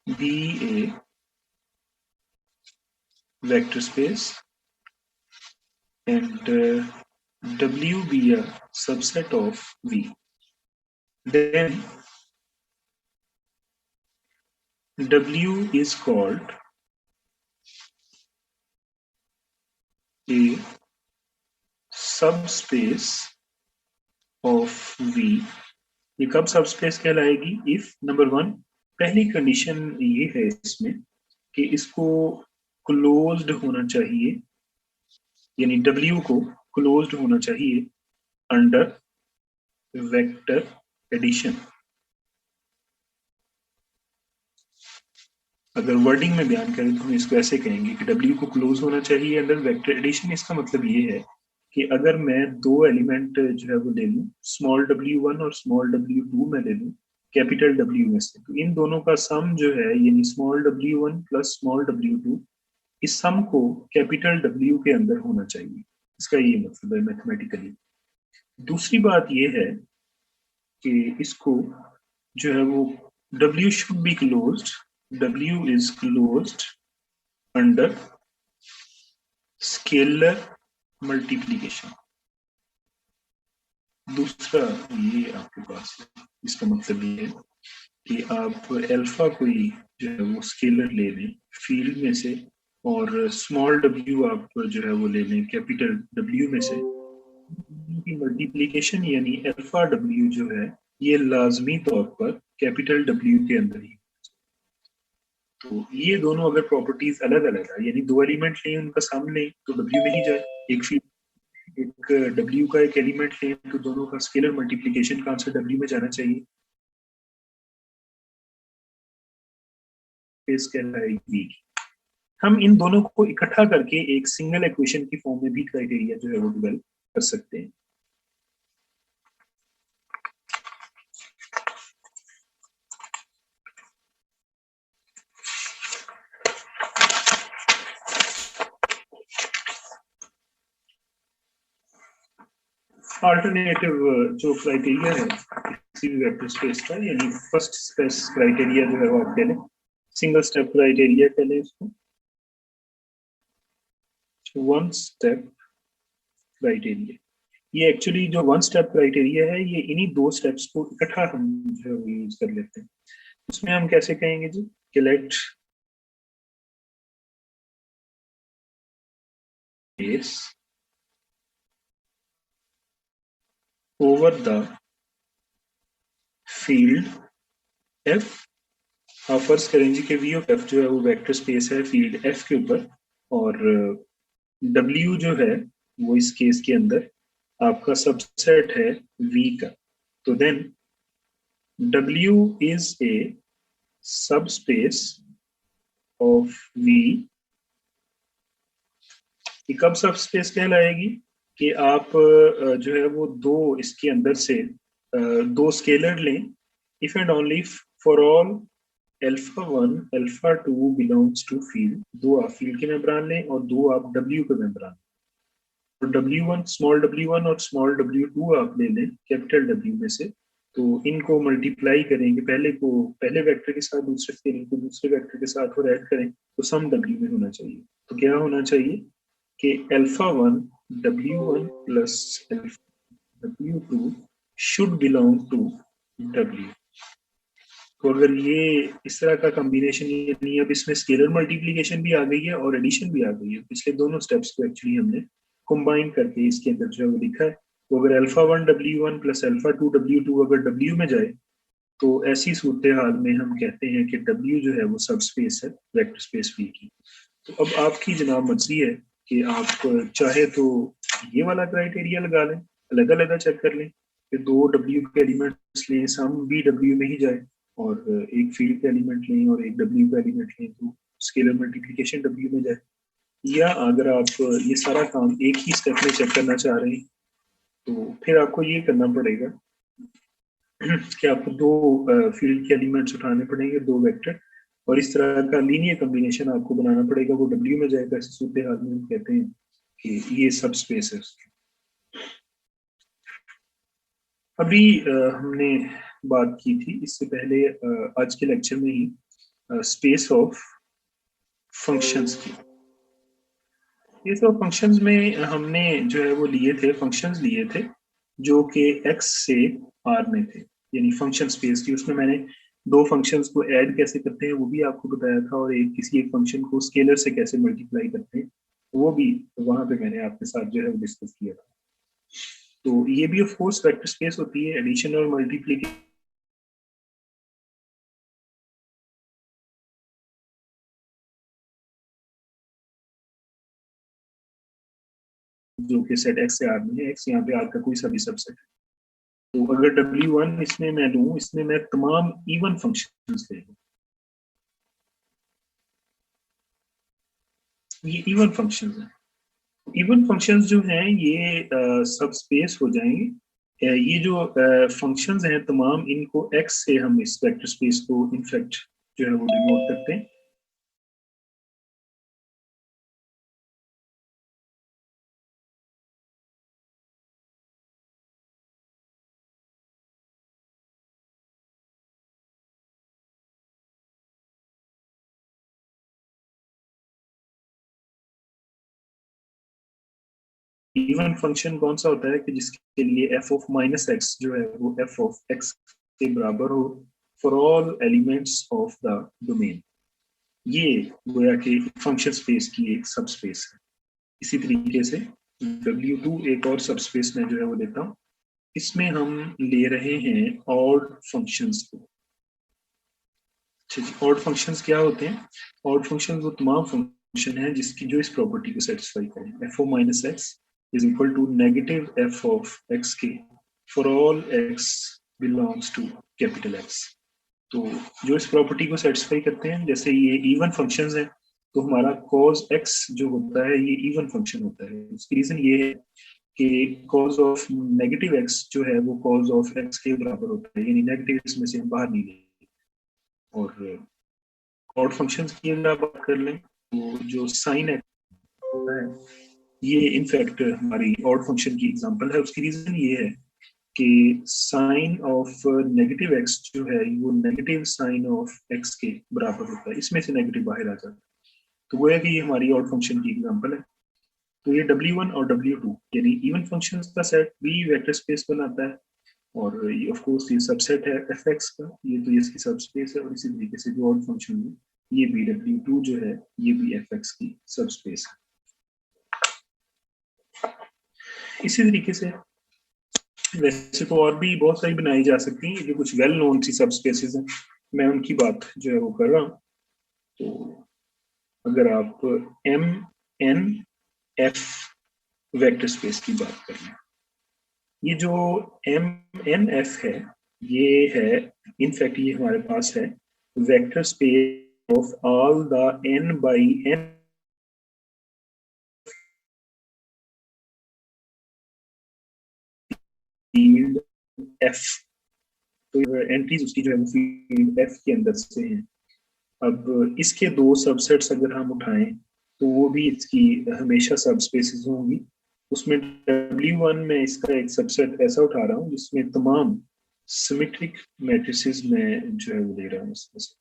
be a vector space and W be a subset of V. Then W is called a subspace of V। ये कब सबस्पेस कहलाएगी? इफ नंबर वन, पहली कंडीशन ये है इसमें कि इसको क्लोज्ड होना चाहिए, यानी W को क्लोज्ड होना चाहिए अंडर वेक्टर एडिशन। अगर वर्डिंग में बयान करें तो हम इसको ऐसे कहेंगे कि W को क्लोज होना चाहिए अंडर वेक्टर एडिशन। इसका मतलब ये है कि अगर मैं दो एलिमेंट जो है वो ले लूं, स्मॉल W1 और स्मॉल W2 में ले लूं कैपिटल W में से, तो इन दोनों का सम जो है यानी small W1 plus small W2, इस सम को कैपिटल W के अंदर होना चाहिए। इसका ये मतलब है मैथमेटिकली। दूसरी बात ये है कि इसको जो है वो W should be closed, W is closed under scalar multiplication। दूसरा ये आपके पास है, इसका मतलब ये है कि आप अल्फा कोई जो है वो स्केलर ले लें फील्ड में से और स्मॉल W आप जो है वो ले लें कैपिटल W में से, की मल्टीप्लीकेशन यानी अल्फा W जो है ये लाजमी तौर पर कैपिटल W के अंदर ही। तो ये दोनों अगर प्रॉपर्टीज अलग अलग है, यानी दो एलिमेंट लें उनका सम लें तो W में ही जाए, एक W का एक एलिमेंट लें तो दोनों का स्केलर मल्टीप्लिकेशन का आंसर W में जाना चाहिए। कहलाएगी। हम इन दोनों को इकट्ठा करके एक सिंगल इक्वेशन की फॉर्म में भी क्राइटेरिया जो है वो डेवलप कर सकते हैं। अल्टरनेटिव जो क्राइटेरिया है किसी भी वेक्टर स्पेस का, यानी फर्स्ट स्पेस क्राइटेरिया जो है वो आप ले लें, सिंगल स्टेप क्राइटेरिया कह लें इसको, वन स्टेप क्राइटेरिया। ये एक्चुअली जो वन स्टेप क्राइटेरिया है ये इन्हीं दो स्टेप्स को इकट्ठा हम जो है यूज कर लेते हैं। उसमें हम कैसे कहेंगे जी कि let space over the field F. आप फर्ज करेंगे कि वी ऑफ एफ जो है वो वेक्टर स्पेस है फील्ड एफ के ऊपर, और W जो है वो इस केस के अंदर आपका सबसेट है V का। तो then W is a subspace of V। कब सबस्पेस कहलाएगी कि आप जो है वो दो इसके अंदर से दो स्केलर लें, if and only for all alpha 1 alpha 2 belongs to field. दो आप फील्ड के मेंबरान लें और दो आप W के मेंबरान, और W1 स्मॉल W1 और स्मॉल W2 आप ले लें कैपिटल W में से, तो इनको मल्टीप्लाई करेंगे, पहले वेक्टर के साथ दूसरे स्केलिंग को दूसरे वेक्टर के साथ और ऐड करें तो सम W में होना चाहिए। तो क्या होना चाहिए कि α1 W1 plus W2 should belong to W। तो अगर ये इस तरह का कॉम्बिनेशन, यानी अब इसमें स्केलर मल्टीप्लिकेशन भी आ गई है और एडिशन भी आ गई है, पिछले दोनों स्टेप्स को एक्चुअली हमने कंबाइन करके इसके अंदर जो है वो लिखा है। तो अगर α1 W1 प्लस α2 W2 अगर W में जाए तो ऐसी सूरत हाल में हम कहते हैं कि W जो है वो सब स्पेस है वेक्टर स्पेस V की। तो अब आपकी जनाब मर्जी है कि आप चाहे तो ये वाला क्राइटेरिया लगा लें, अलग अलग चेक कर लें कि दो W के एलिमेंट्स लें, सम भी W में ही जाए, और एक फील्ड का एलिमेंट लें और एक W का एलिमेंट लें तो स्केलर मल्टीप्लिकेशन W में जाए। या अगर आप ये सारा काम एक ही स्टेप में चेक करना चाह रहे हैं तो फिर आपको ये करना पड़ेगा कि आपको दो फील्ड के एलिमेंट्स उठाने पड़ेंगे, दो वेक्टर, और इस तरह का लीनियर कॉम्बिनेशन आपको बनाना पड़ेगा, वो W में जाएगा। ऐसे सूरत हाल में हम कहते हैं कि ये सब स्पेस है। अभी हमने बात की थी इससे पहले आज के लेक्चर में ही स्पेस ऑफ फंक्शंस की। स्पेस ऑफ फंक्शंस में हमने जो है वो लिए थे, फंक्शंस लिए थे जो कि x से r में थे, यानी फंक्शन स्पेस की। उसमें मैंने दो फंक्शंस को ऐड कैसे करते हैं वो भी आपको बताया था, और किसी एक फंक्शन को स्केलर से कैसे मल्टीप्लाई करते हैं वो भी वहां पे मैंने आपके साथ जो है वो डिस्कस किया था। तो ये भी ऑफ कोर्स वेक्टर स्पेस होती है, एडिशन और मल्टीप्लिकेशन जो कि सेट x से r में है, x यहाँ पे r का कोई सा भी सबसेट है। तो अगर W1 इसमें मैं लूँ, इसमें मैं तमाम इवन फंक्शंस ले लूँ, ये इवन फंक्शंस हैं। इवन फंक्शंस जो हैं ये सब स्पेस हो जाएंगे। ये जो फंक्शंस हैं तमाम, इनको x से हम इस वेक्टर स्पेस को इनफैक्ट जो है वो डिनोट करते हैं। इवन फंक्शन कौन सा होता है कि जिसके लिए f ऑफ माइनस एक्स जो है वो f ऑफ x के बराबर हो for all elements of the domain. ये गोया कि फंक्शन स्पेस की एक सब स्पेस है। इसी तरीके से W2 एक और सब स्पेस में जो है वो देता हूँ, इसमें हम ले रहे हैं ऑड फंक्शंस को। ऑड फंक्शंस क्या होते हैं? ऑड फंक्शंस वो तमाम फंक्शन हैं जिसकी जो इस प्रॉपर्टी को सेटिस्फाई करें, f of minus x is equal to negative f of xk for all x belongs to capital X। तो जो इस प्रॉपर्टी को सेटिस्फाई करते हैं, जैसे ये इवन फंक्शंस हैं, तो हमारा cos x जो होता है ये इवन फंक्शन होता है। उसकी रीजन ये है कि cos ऑफ नेगेटिव x जो है वो cos ऑफ x के बराबर होता है, यानी नेगेटिव इसमें से हम बाहर नहीं लेंगे। और ऑड फंक्शंस की अगर आप बात कर लें तो जो साइन एक्स होता है ये इनफैक्ट हमारी ऑड फंक्शन की एग्जांपल है। उसकी रीजन ये है कि साइन ऑफ नेगेटिव एक्स जो है वो नेगेटिव साइन ऑफ एक्स के बराबर होता है, इसमें से नेगेटिव बाहर आ जाता है। तो वो है कि ये हमारी ऑड फंक्शन की एग्जांपल है। तो ये W1 और W2 यानी इवन फंक्शंस का सेट भी वेक्टर स्पेस बनाता है, और ये ऑफ कोर्स ये सबसेट है fx का, ये तो इसकी सबस्पेस है। और इसी तरीके से जो और फंक्शन है ये भी W2 जो है ये भी fx की सबस्पेस है। इसी तरीके से वैसे तो और भी बहुत सारी बनाई जा सकती हैं, जो कुछ वेल नोन सी सबस्पेसेस हैं, मैं उनकी बात जो है वो कर रहा हूँ। तो अगर आप MNF वेक्टर स्पेस की बात कर लें, ये जो MNF है ये है इनफैक्ट ये हमारे पास है vector space of all the n by n field f। तो एंट्रीज उसकी जो है वो फील्ड f के अंदर से हैं। अब इसके दो सबसेट्स अगर हम उठाएं तो वो भी इसकी हमेशा सब स्पेसेस होंगी। उसमें W1 में इसका एक सबसेट ऐसा उठा रहा हूँ जिसमें तमाम सिमेट्रिक मैट्रिसेस में जो है वो ले रहा हूँ इसमें से।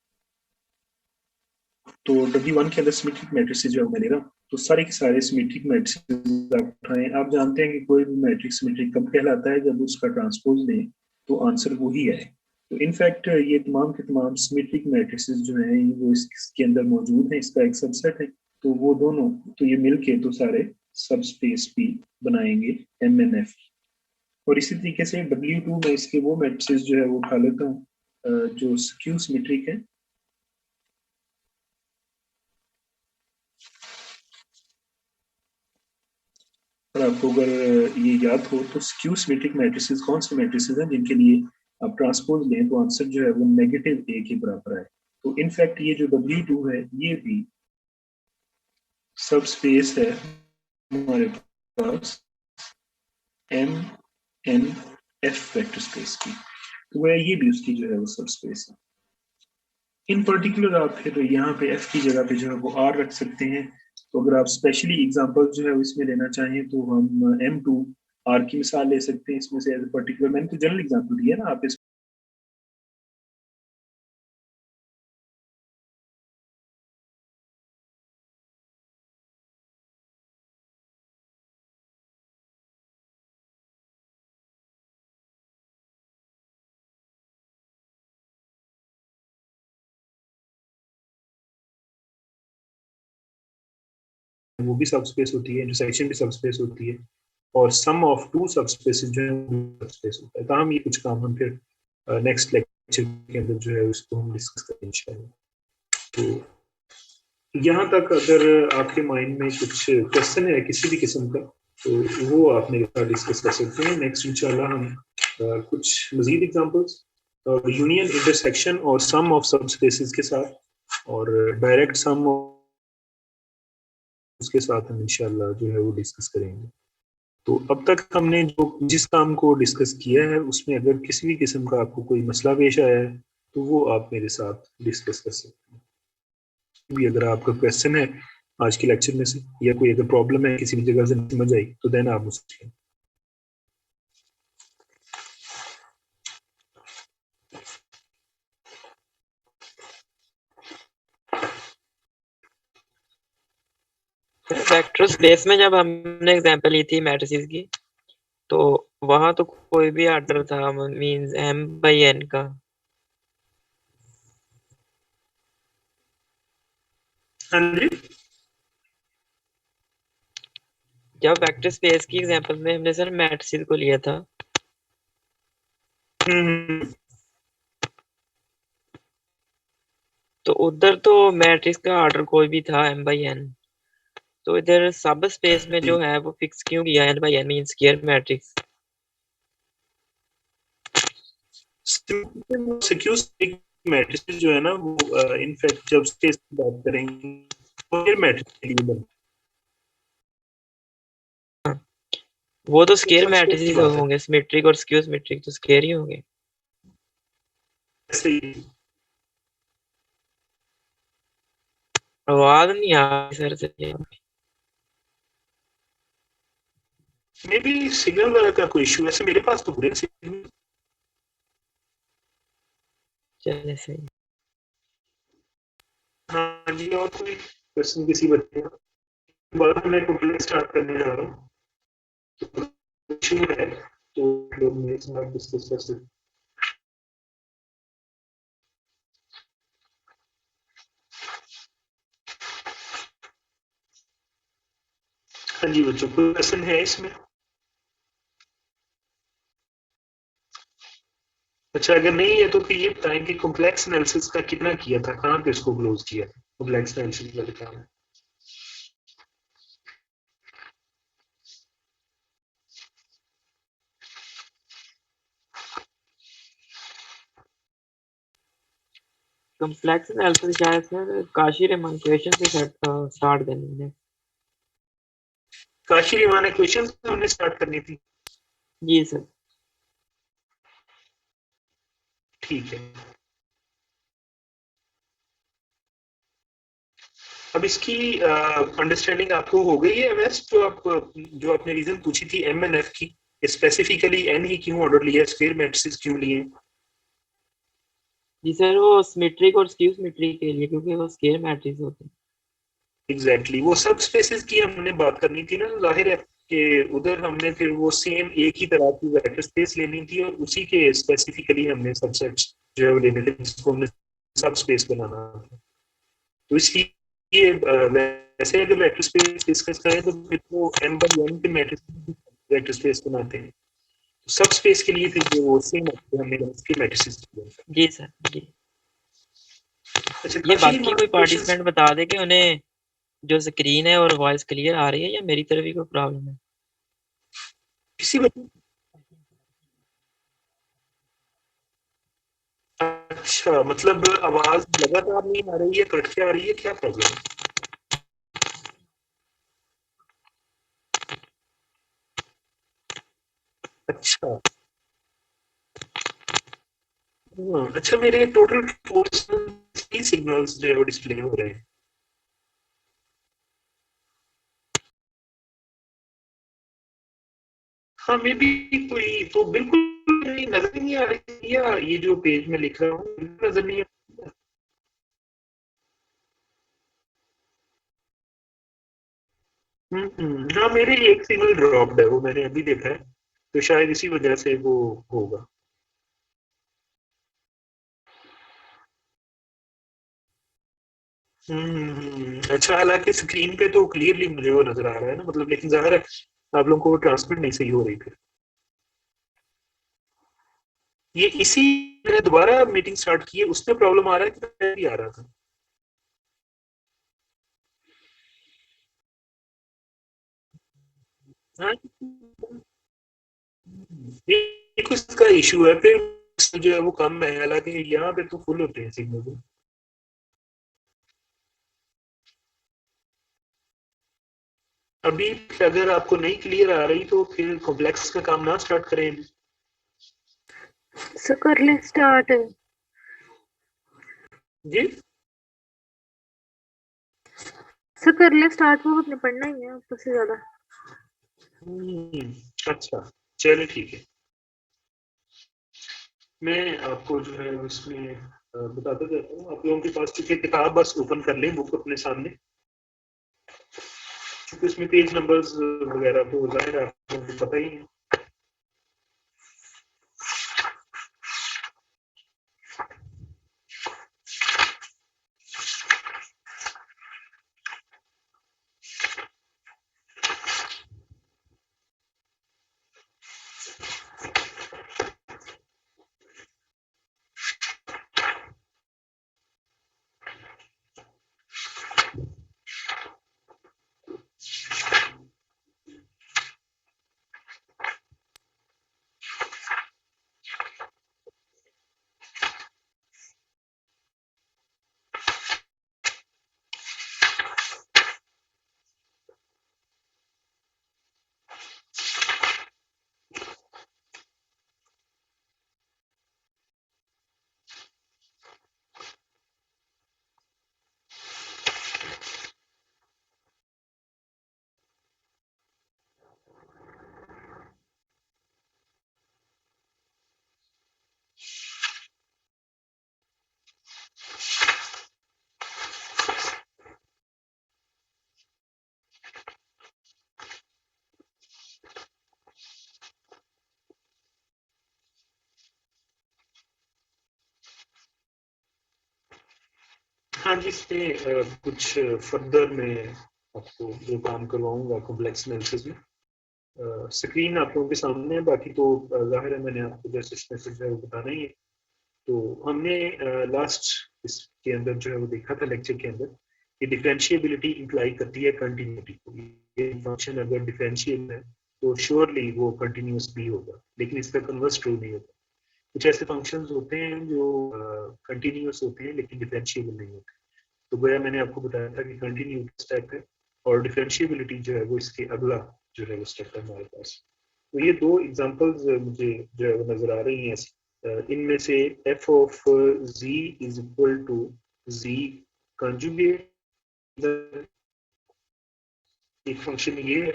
तो W1 के अंदर सिमेट्रिक मैट्रिसेस जो है मैं ले रहा हूँ, तो सारे के सारे सिमेट्रिक मैट्रिसेस आप उठाएं। आप जानते हैं कि कोई भी मैट्रिक्स सिमेट्रिक कब कहलाता है, जब उसका ट्रांसपोज लें तो आंसर वही आए। तो इनफैक्ट ये तमाम के तमाम सिमेट्रिक मैट्रिसेस जो हैं वो इसके अंदर मौजूद हैं, इसका एक सबसेट है। तो वो दोनों, तो ये मिलके तो सारे सब स्पेस पी बनाएंगे MNF। और इसी तरीके से W2 में इसके वो मैट्रिसेस जो है वो उठा लेता हूँ जो स्क्यू सिमेट्रिक है। और आपको अगर ये याद हो तो स्क्यू सिमेट्रिक मैट्रिसेस कौन से मैट्रिसेस हैं जिनके लिए आप ट्रांसपोज लें तो आंसर जो है वो -A के बराबर है। तो इनफैक्ट ये जो W2 है ये भी सब स्पेस है हमारे पास MNF वेक्टर स्पेस की, तो वह ये भी उसकी जो है वो सब स्पेस है। इन पर्टिकुलर आप फिर यहाँ पे F की जगह पे जो है वो R रख सकते हैं। तो अगर आप स्पेशली एग्जांपल जो है इसमें लेना चाहें तो हम M2 R की मिसाल ले सकते हैं इसमें से एज ए पर्टिकुलर। मैंने तो जनरल एग्जांपल दिया ना, आप इस वो भी सब स्पेस होती है, इंटरसेक्शन भी सब स्पेस होती है, और सम ऑफ टू सब स्पेसेस जो है सब स्पेस होता है। तो हम ये कुछ काम हम फिर नेक्स्ट लेक्चर के अंदर जो है उसको हम डिस्कस करेंगे इंशाल्लाह। तो यहाँ तक अगर आपके माइंड में कुछ क्वेश्चन है किसी भी किस्म का तो वो आप मेरे साथ डिस्कस कर सकते हैं। नेक्स्ट इंशाल्लाह हम कुछ मजीद एग्जांपल्स और यूनियन, इंटरसेक्शन और सम ऑफ सब स्पेसेस के साथ और डायरेक्ट सम उसके साथ हम इंशाल्लाह जो है वो डिस्कस करेंगे। तो अब तक हमने जो जिस काम को डिस्कस किया है उसमें अगर किसी भी किस्म का आपको कोई मसला पेश आया है तो वो आप मेरे साथ डिस्कस कर सकते हैं। भी अगर आपका क्वेश्चन है आज के लेक्चर में से या कोई अगर प्रॉब्लम है किसी भी जगह से नहीं समझ आई तो देन आप मुझसे वेक्टर स्पेस में जब हमने एग्जांपल ली थी मैट्रिसेस की, तो वहां तो कोई भी ऑर्डर था, मींस M/N का। हाँ जी। जब वेक्टर स्पेस की एग्जांपल में हमने सर मैट्रिसेस को लिया था, तो उधर तो मैट्रिक्स का ऑर्डर कोई भी था M/N। तो इधर सब स्पेस में जो है वो फिक्स क्यों किया N/N means square matrix? Secure matrices जो है ना वो इनफैक्ट जब स्पेस की बात करेंगे स्क्वायर मैट्रिक्स के लिए बनते वो तो स्क्वायर हैं। स्पेस की मैट्रिसेस बात है होंगे, सिमेट्रिक और स्क्यू सिमेट्रिक तो स्क्वायर ही होंगे। ऐसे ही। आवाज नहीं आ रही सर से। मे बी सिग्नल वाला का कोई इशू, ऐसे मेरे पास तो पूरे सिग्नल। चलिए सही। हाँ जी, और कोई क्वेश्चन किसी बच्चे का? बाद में कंप्लेंट स्टार्ट करने जा रहा हूँ, तो इशू है तो लोग मेरे साथ डिस्कस कर सकते हैं। हाँ जी बच्चों, कोई क्वेश्चन है इसमें? अच्छा, अगर नहीं है तो फिर ये बताएं कि कॉम्प्लेक्स एनालिसिस का कितना किया था, कहाँ पे इसको क्लोज किया था कॉम्प्लेक्स एनालिसिस वाले काम में? कॉम्प्लेक्स एनालिसिस शायद सर काशी रीमान इक्वेशन से स्टार्ट करनी है। काशी रीमान इक्वेशन हमने स्टार्ट करनी थी। जी सर। ठीक है। अब इसकी अंडरस्टैंडिंग आपको हो गई है वैसे, जो आपने रीजन पूछी थी MNF की? स्पेसिफिकली एन ही क्यों ऑर्डर लिया, स्क्वायर मैट्रिसेस क्यों लिए? जी सर, वो सिमेट्रिक और स्क्यू सिमेट्रिक के लिए, क्योंकि वो स्केयर मैट्रिक्स होते हैं। एग्जैक्टली वो सब स्पेसेस की हमने बात करनी थी ना, जाहिर है कि उधर हमने फिर वो सेम एक ही तरह की वेक्टर स्पेस लेनी थी और उसी के स्पेसिफिकली हमने सबसेट्स जो है वो लेने थे, जिसको हमने सब स्पेस बनाना था। तो इसलिए वैसे अगर वेक्टर स्पेस डिस्कस करें तो फिर वो एम बाई एन के मैट्रिक्स वेक्टर स्पेस बनाते हैं। सब स्पेस के लिए फिर जो वो सेम हमने उसके मैट्रिसेस। जी सर जी। अच्छा, ये काफी बाकी कोई क्वेश्चंस। पार्टिसिपेंट बता दे कि उन्हें जो स्क्रीन है और वॉइस क्लियर आ रही है या मेरी तरफ ही कोई प्रॉब्लम है। किसी बच्चे, अच्छा मतलब आवाज लगातार नहीं आ रही है, कट के आ रही है, क्या प्रॉब्लम है? अच्छा। अच्छा, मेरे टोटल 4 सिग्नल्स जो है वो डिस्प्ले हो रहे हैं। हाँ, मे बी कोई तो बिल्कुल नहीं नजर नहीं आ रही, या ये जो पेज में लिख रहा हूँ नजर नहीं आ रही। हाँ, मेरे एक सिग्नल ड्रॉप्ड है, वो मैंने अभी देखा है, तो शायद इसी वजह से वो होगा। अच्छा, हालांकि स्क्रीन पे तो क्लियरली मुझे वो नजर आ रहा है ना, मतलब, लेकिन जाहिर है आप लोगों को वो ट्रांसमिट नहीं सही हो रही थी। ये इसी मैंने दोबारा मीटिंग स्टार्ट की है उसमें प्रॉब्लम आ रहा है कि पहले भी आ रहा था? हाँ, ये कुछ का इशू है फिर जो है वो कम है, हालांकि यहाँ पे तो फुल होते हैं सिग्नल। अभी अगर आपको नहीं क्लियर आ रही तो फिर कॉम्प्लेक्स का काम ना स्टार्ट करें अभी। सर कर ले स्टार्ट। जी। सर कर ले स्टार्ट, वो अपने पढ़ना ही है ऊपर से ज्यादा। अच्छा, चलिए ठीक है। मैं आपको जो है इसमें बताता जाता हूँ, आप लोगों के पास चूंकि किताब बस ओपन कर लें बुक अपने सामने, क्योंकि उसमें पेज नंबर्स वगैरह तो जाहिर है आप लोगों को पता ही है। हाँ जी, इसमें कुछ फर्दर मैं आपको जो काम करवाऊंगा कॉम्प्लेक्स एनालिसिस में। स्क्रीन आप लोगों के सामने है, बाकी तो जाहिर है मैंने आपको जैसे मैसेज है वो बताना ही है। तो हमने लास्ट इसके अंदर जो है वो देखा था लेक्चर के अंदर कि डिफरेंशिएबिलिटी इंप्लाई करती है कंटिन्यूटी को। ये फंक्शन अगर डिफरेंशिएबल है तो श्योरली वो कंटिन्यूस भी होगा, लेकिन इसका कन्वर्स ट्रू नहीं होता। कुछ ऐसे फंक्शंस होते हैं जो कंटिन्यूस होते हैं लेकिन डिफरेंशिएबल नहीं होते। तो गोया मैंने आपको बताया था कि कंटिन्यूटी स्टेप है और डिफरेंशिएबिलिटी जो है वो इसके अगला जो है वो स्टेप है हमारे पास। तो ये दो एग्जांपल्स मुझे जो है वो नजर आ रही हैं ऐसी। इनमें से f of z is equal to z conjugate, एक फंक्शन ये है,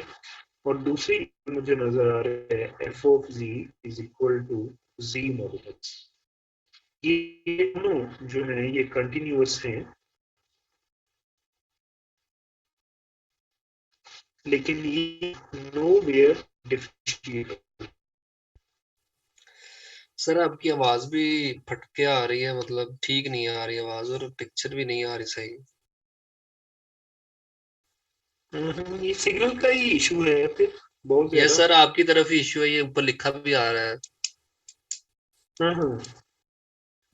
और दूसरी मुझे नजर आ रहा है f of z is equal to z modulus. ये दोनों जो है ये कंटिन्यूअस हैं, लेकिन ये नोवेयर डिफरेंशिएबल। सर आपकी आवाज भी फट के आ रही है, मतलब ठीक नहीं आ रही आवाज, और पिक्चर भी नहीं आ रही सही। ये सिग्नल का ही इशू है फिर बहुत ये ज्यादा। सर आपकी तरफ ही इशू है, ये ऊपर लिखा भी आ रहा है।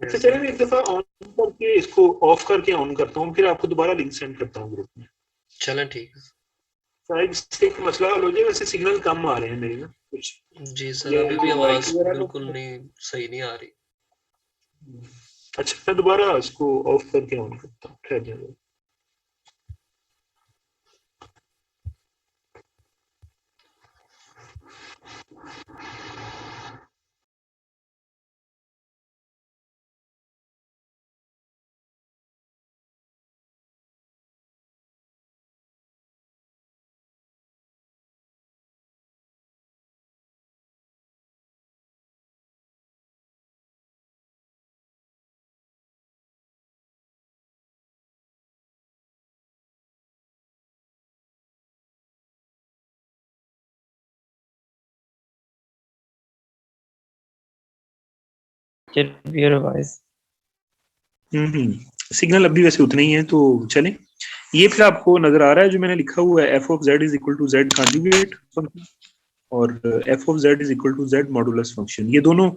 अच्छा चलिए मैं एक दफा ऑन करके इसको ऑफ करके ऑन करता हूँ, फिर आपको दोबारा लिंक सेंड करता हूँ ग्रुप में। चलें ठीक है। शायद इससे एक मसला हल हो जाए। वैसे सिग्नल कम आ रहे हैं मेरे ना कुछ। जी सर, अभी भी आवाज बिल्कुल नहीं सही नहीं आ रही। अच्छा मैं दोबारा इसको ऑफ करके ऑन करता हूँ, ठहर जाएगा। सिग्नल अभी वैसे उतना ही है तो चलें। ये फिर आपको नजर आ रहा है जो मैंने लिखा हुआ है, f of z is equal to z conjugate function और f of z is equal to z modulus function. ये दोनों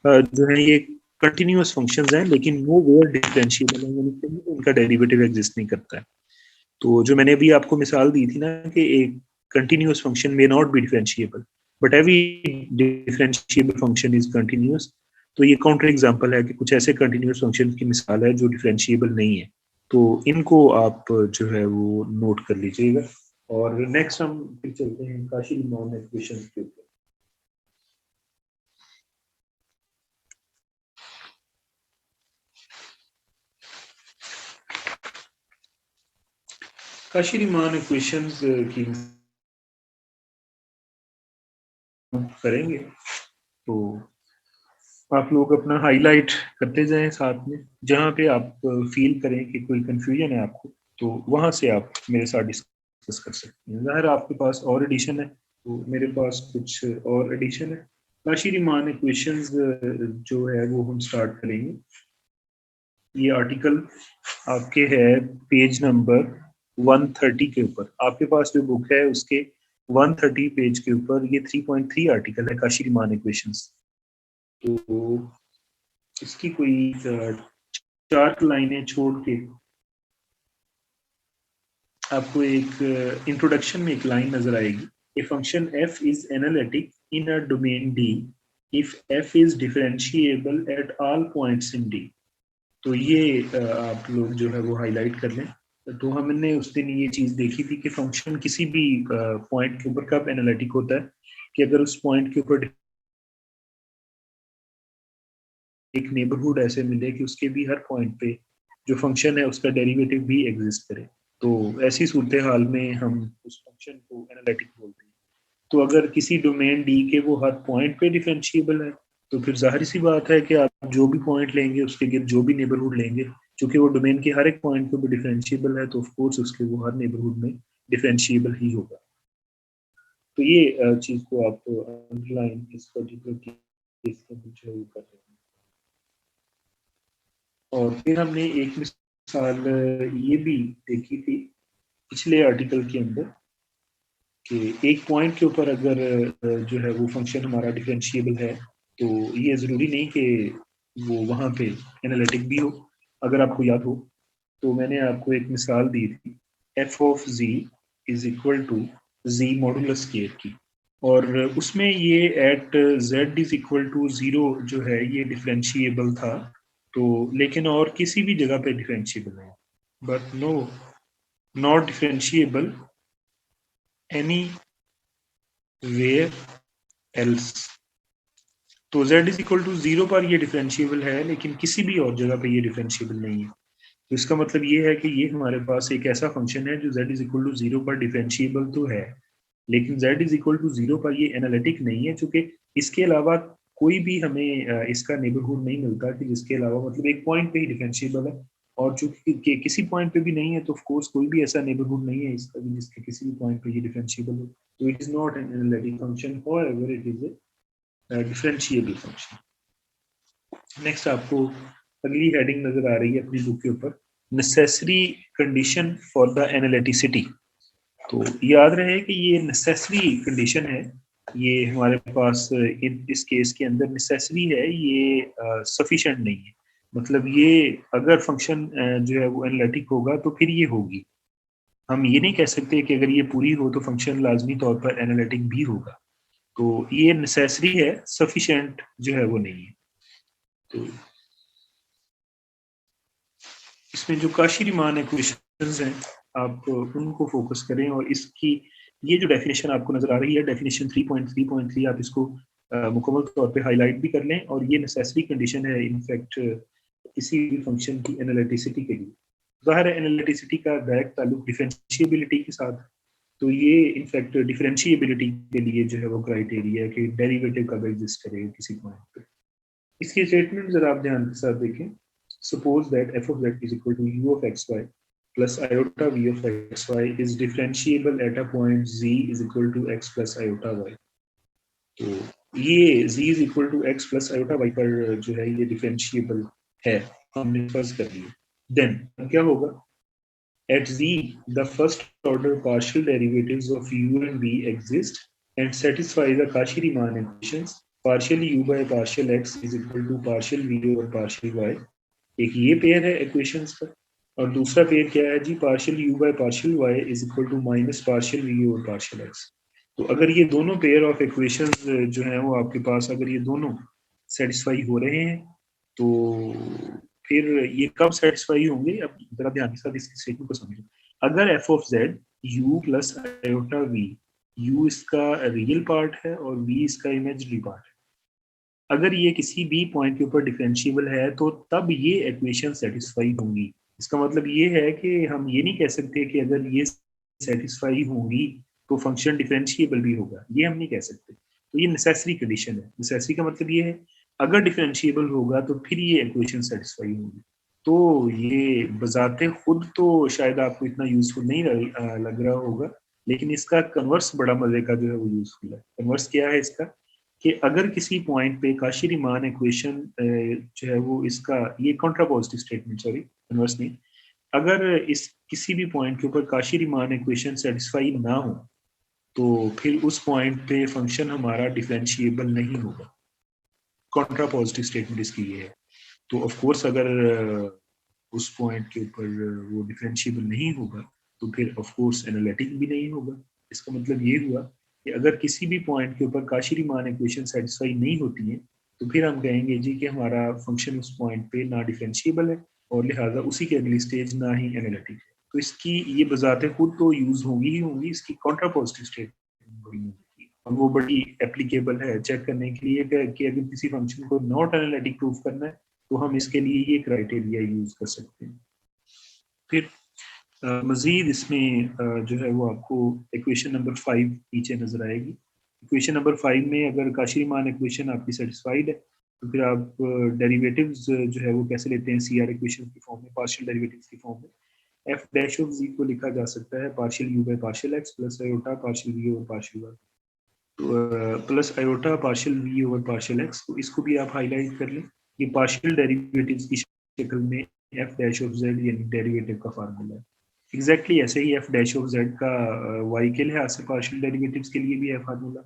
जो है ये कंटिन्यूअस फंक्शंस हैं, लेकिन वो वेयर डिफरेंशिएबल हैं, यानी कि उनका डेरिवेटिव एग्जिस्ट नहीं करता है। तो जो मैंने अभी आपको मिसाल दी थी ना कि एक continuous function may not be differentiable but every differentiable function is continuous. तो ये काउंटर एग्जांपल है कि कुछ ऐसे कंटिन्यूअस फंक्शन की मिसाल है जो डिफरेंशिएबल नहीं है। तो इनको आप जो है वो नोट कर लीजिएगा। और नेक्स्ट हम फिर चलते हैं काशी-रीमान इक्वेशन के ऊपर। काशी-रीमान इक्वेशंस की करेंगे तो आप लोग अपना हाईलाइट करते जाएं साथ में, जहां पे आप फील करें कि कोई कंफ्यूजन है आपको, तो वहां से आप मेरे साथ डिस्कस कर सकते हैं। ज़ाहिर आपके पास और एडिशन है, तो मेरे पास कुछ और एडिशन है। काशी-रीमान इक्वेशंस जो है वो हम स्टार्ट करेंगे। ये आर्टिकल आपके है पेज नंबर 130 के ऊपर। आपके पास जो बुक है उसके 130 पेज के ऊपर ये 3.3 आर्टिकल है काशी-रीमान इक्वेशंस। तो इसकी कोई 4 लाइनें छोड़ के आपको एक इंट्रोडक्शन में एक लाइन नजर आएगी। A function f is analytic in a domain D if f is differentiable at all points in D। तो ये आप लोग जो है वो हाईलाइट कर लें। तो हमने उस दिन ये चीज देखी थी कि फंक्शन किसी भी पॉइंट के ऊपर कब एनालिटिक होता है कि अगर उस पॉइंट के ऊपर एक नेबरहुड ऐसे मिले कि उसके भी हर पॉइंट पे जो फंक्शन है उसका डेरिवेटिव भी एग्जिस्ट करे। तो ऐसी सूरत हाल में हम उस फंक्शन को एनालिटिक बोलते हैं। तो अगर किसी डोमेन डी के वो हर पॉइंट पे डिफरेंशिएबल है, तो फिर जाहिर सी बात है कि आप जो भी पॉइंट लेंगे उसके गिर्द जो भी नेबरहुड लेंगे, चूंकि वो डोमेन के हर एक पॉइंट पे भी डिफरेंशिएबल है, तो ऑफ कोर्स उसके वो हर नेबरहुड में डिफरेंशिएबल ही होगा। तो ये चीज को आप अंडरलाइन इस पर्टिकुलर केस में जो कर रहे हैं। और फिर हमने एक मिसाल ये भी देखी थी पिछले आर्टिकल के अंदर कि एक पॉइंट के ऊपर अगर जो है वो फंक्शन हमारा डिफरेंशिएबल है, तो ये ज़रूरी नहीं कि वो वहाँ पे एनालिटिक भी हो। अगर आपको याद हो तो मैंने आपको एक मिसाल दी थी f of z is equal to z modulus square की, और उसमें ये at z is equal to 0 जो है ये डिफरेंशिएबल था। तो लेकिन और किसी भी जगह पे डिफरेंशिएबल है, but no not differentiable anywhere else. तो z इज इक्वल टू 0 पर ये डिफरेंशिएबल है, लेकिन किसी भी और जगह पे ये डिफरेंशिएबल नहीं है। तो इसका मतलब ये है कि ये हमारे पास एक ऐसा फंक्शन है जो z इज इक्वल टू 0 पर डिफरेंशिएबल तो है, लेकिन z इज इक्वल टू 0 पर ये एनालिटिक नहीं है, चूंकि इसके अलावा कोई भी हमें इसका नेबरहुड नहीं मिलता कि जिसके अलावा मतलब एक पॉइंट पे ही डिफरेंशिएबल है, और चूंकि किसी पॉइंट पे भी नहीं है तो ऑफ कोर्स कोई भी ऐसा नेबरहुड नहीं है इसका भी जिसके किसी भी पॉइंट पे ये डिफरेंशिएबल हो, तो it is not an analytic function, however it is a differentiable function. Next आपको अगली हेडिंग नजर आ रही है अपनी बुक के ऊपर, necessary condition for the analyticity. तो याद रहे कि ये नेसेसरी कंडीशन है, ये हमारे पास इस केस के अंदर नेसेसरी है, ये सफिशिएंट नहीं है। मतलब ये अगर फंक्शन जो है वो एनालिटिक होगा तो फिर ये होगी, हम ये नहीं कह सकते कि अगर ये पूरी हो तो फंक्शन लाजमी तौर पर एनालिटिक भी होगा। तो ये नेसेसरी है, सफिशिएंट जो है वो नहीं है। तो इसमें जो काशी-रीमान इक्वेशंस हैं आप उनको फोकस करें, और इसकी ये जो डेफिनेशन आपको नजर आ रही है, डेफिनेशन 3.3.3, आप इसको मुकम्मल तौर पे हाईलाइट भी कर लें, और ये नेसेसरी कंडीशन है इनफैक्ट किसी भी फंक्शन की एनालिटिसिटी के लिए। ज़ाहिर है एनालिटिसिटी का डायरेक्ट ताल्लुक डिफरेंशिएबिलिटी के साथ, तो ये इनफैक्ट डिफरेंशिएबिलिटी के लिए जो है वो क्राइटेरिया है कि डेरिवेटिव कब एग्जिस्ट करेगा किसी पॉइंट पे। इसकी स्टेटमेंट जरा आप ध्यान के साथ देखें। Suppose that f of z is equal to u of xy plus iota v of xy is differentiable at a point z is equal to x plus iota y. तो ये z is equal to x plus iota y पर जो है ये differentiable है, हमने फर्ज कर लिया। Then क्या होगा? At z, the first order partial derivatives of u and v exist and satisfy the Cauchy-Riemann equations. Partial u by partial x is equal to partial v over partial y. एक ये pair है equations का, और दूसरा pair क्या है जी, partial u by partial y is equal to minus partial v over partial x। तो अगर ये दोनों पेयर ऑफ इक्वेशंस जो है वो आपके पास अगर ये दोनों सेटिस्फाई हो रहे हैं तो फिर ये कब सेटिस्फाई होंगे, अब जरा ध्यान के साथ इसकी स्टेटमेंट को समझो। अगर f of z u plus iota v, u इसका रियल पार्ट है और v इसका इमेजिनरी पार्ट है, अगर ये किसी भी पॉइंट के ऊपर डिफरेंशिएबल है तो तब ये इक्वेशन सेटिस्फाई होंगी। इसका मतलब ये है कि हम ये नहीं कह सकते कि अगर ये सेटिस्फाई होंगी तो फंक्शन डिफरेंशिएबल भी होगा, ये हम नहीं कह सकते। तो ये नेसेसरी कंडीशन है। नेसेसरी का मतलब ये है अगर डिफरेंशिएबल होगा तो फिर ये इक्वेशन सेटिस्फाई होंगी। तो ये बजाते खुद तो शायद आपको इतना यूजफुल नहीं लग रहा होगा, लेकिन इसका कन्वर्स बड़ा मजे का जो है वो यूजफुल है। कन्वर्स क्या है इसका कि अगर किसी पॉइंट पे काशी-रीमान इक्वेशन जो है वो इसका ये कॉन्ट्रापोजिटिव स्टेटमेंट, सॉरी कन्वर्स नहीं, अगर इस किसी भी पॉइंट के ऊपर काशी-रीमान इक्वेशन सेटिस्फाई ना हो तो फिर उस पॉइंट पे फंक्शन हमारा डिफरेंशिएबल नहीं होगा। कॉन्ट्रापोजिटिव स्टेटमेंट इसकी ये है। तो ऑफ कोर्स अगर उस पॉइंट के ऊपर वो डिफरेंशिएबल नहीं होगा तो फिर ऑफ कोर्स एनालिटिक भी नहीं होगा। इसका मतलब ये हुआ कि अगर किसी भी पॉइंट के ऊपर काशी-रीमान इक्वेशन सेटिस्फाई नहीं होती है तो फिर हम कहेंगे जी कि हमारा फंक्शन उस पॉइंट पे ना डिफरेंशिएबल है और लिहाजा उसी के अगली स्टेज ना ही एनालिटिक है। तो इसकी ये बजाते खुद तो यूज होगी ही होगी, इसकी कॉन्ट्रापोजिटिव स्टेटमेंट बड़ी होगी और वो बड़ी एप्लीकेबल है चेक करने के लिए कि अगर किसी फंक्शन को नॉट एनालिटिक प्रूफ करना है तो हम इसके लिए ये क्राइटेरिया यूज कर सकते हैं। फिर मजीद इसमें जो है वो आपको इक्वेशन नंबर 5 नीचे नजर आएगी। इक्वेशन नंबर 5 में अगर काशी-रीमान इक्वेशन आपकी सेटिस्फाइड है तो फिर आप डेरिवेटिव्स जो है वो कैसे लेते हैं, सीआर इक्वेशन की फॉर्म में, पार्शियल डेरिवेटिव्स की फॉर्म में। एफ डैश ऑफ जी को लिखा जा सकता है partial u by partial x plus iota partial v over partial y, तो plus iota partial v over partial x. तो इसको भी आप हाईलाइट कर लें, ये पार्शियल डेरिवेटिव्स की शक्ल में एफ डैश ऑफ जेड यानी डेरिवेटिव का फार्मूला है। एग्जैक्टली ऐसे ही एफ डैश ऑफ जेड का वाई के लिहाज से पार्शियल डेरिवेटिव्स के लिए भी है फार्मूला,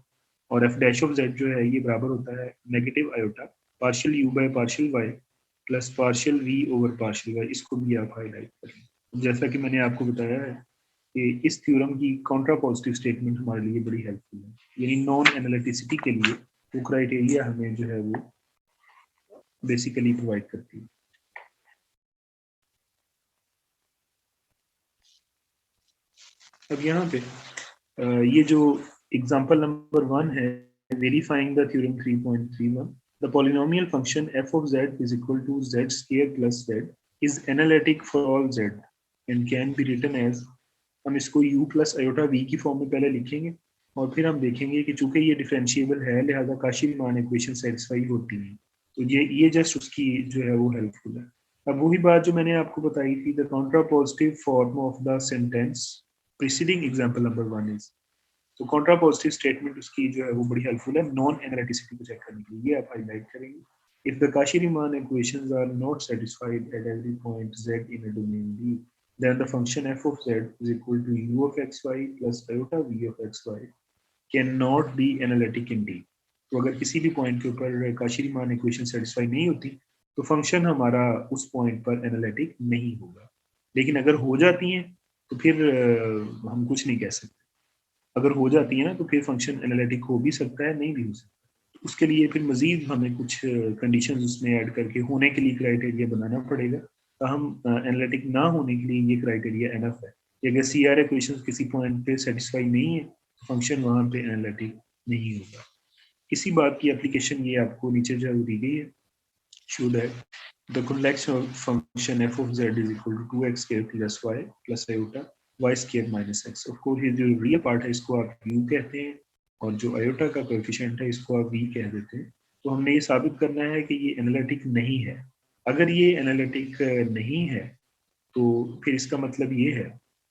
और एफ डैश ऑफ जेड जो है ये बराबर होता है negative iota partial u by partial y plus partial v over partial y. इसको भी आप हाईलाइट करें। जैसा कि मैंने आपको बताया है कि इस थ्योरम की कॉन्ट्रापोजिटिव स्टेटमेंट हमारे लिए बड़ी हेल्पफुल है, यानी नॉन एनालिटिसिटी के लिए वो क्राइटेरिया हमें जो है वो बेसिकली प्रोवाइड करती है। अब यहाँ पे ये जो एग्जांपल नंबर 1 है, verifying the theorem 3.31, the polynomial function f of z is equal to z square plus z is analytic for all z and can be written as, हम इसको u plus iota v की form में पहले लिखेंगे और फिर हम देखेंगे कि चूंकि ये डिफरेंशिएबल है लिहाजा काशी-रीमान इक्वेशन सेटिस्फाई होती है। तो ये जस्ट उसकी जो है वो हेल्पफुल है। अब वही बात जो मैंने आपको बताई थी, the contrapositive form of the sentence preceding example number 1 is, तो कॉन्ट्रापोजिटिव स्टेटमेंट उसकी जो है वो बड़ी हेल्पफुल है नॉन एनालिटिसिटी को चेक करने के लिए। ये आप हाईलाइट करेंगे। If the Cauchy Riemann equations are not satisfied at every point z in a domain D, then the function f of z is equal to u of xy plus iota v of xy cannot be analytic in D। तो अगर किसी भी point के ऊपर काशी-रीमान equation satisfy नहीं होती तो function हमारा उस पॉइंट पर एनालिटिक नहीं होगा। लेकिन अगर हो जाती हैं तो फिर हम कुछ नहीं कह सकते। अगर हो जाती है ना तो फिर फंक्शन एनालिटिक हो भी सकता है, नहीं भी हो सकता। तो उसके लिए फिर मजीद हमें कुछ कंडीशन उसमें ऐड करके होने के लिए क्राइटेरिया बनाना पड़ेगा। तो हम एनालिटिक ना होने के लिए ये क्राइटेरिया एनफ है कि अगर सी आर इक्वेशन किसी पॉइंट पे सेटिस्फाई नहीं है तो फंक्शन वहाँ पे एनालिटिक नहीं होगा। इसी बात की एप्लीकेशन ये आपको नीचे जो दी गई है, show that the complex function f of z is equal to 2x square plus y plus iota y square minus x। Of course ये जो रियल पार्ट है इसको आप u कहते हैं और जो आयोटा का कोएफिशिएंट है इसको आप v कह देते हैं। तो हमने ये साबित करना है कि ये एनालिटिक नहीं है। अगर ये एनालिटिक नहीं है तो फिर इसका मतलब ये है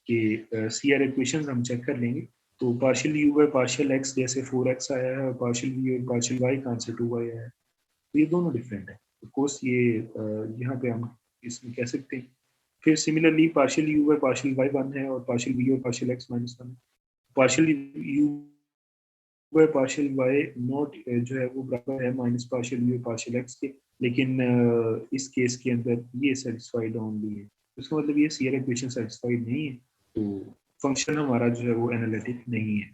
कि सी आर इक्वेशन हम चेक कर लेंगे। तो partial u by partial x जैसे 4x आया है और पार्शियल वी और पार्शियल वाई कहाँ से 2y आया है, तो ये दोनों डिफरेंट है। ऑफ कोर्स ये यहाँ पे हम इसमें कह सकते हैं। फिर similarly partial u by partial y 1 है और पार्शियल वी और पार्शियल एक्स माइनस 1 है। Partial u by partial y naught जो है वो बराबर है minus partial u partial x के, लेकिन इस केस के अंदर ये सेटिस्फाइड ओनली है। उसका मतलब ये सी आर इक्वेशन सेटिस्फाइड नहीं है, तो फंक्शन हमारा जो है वो एनालिटिक नहीं है।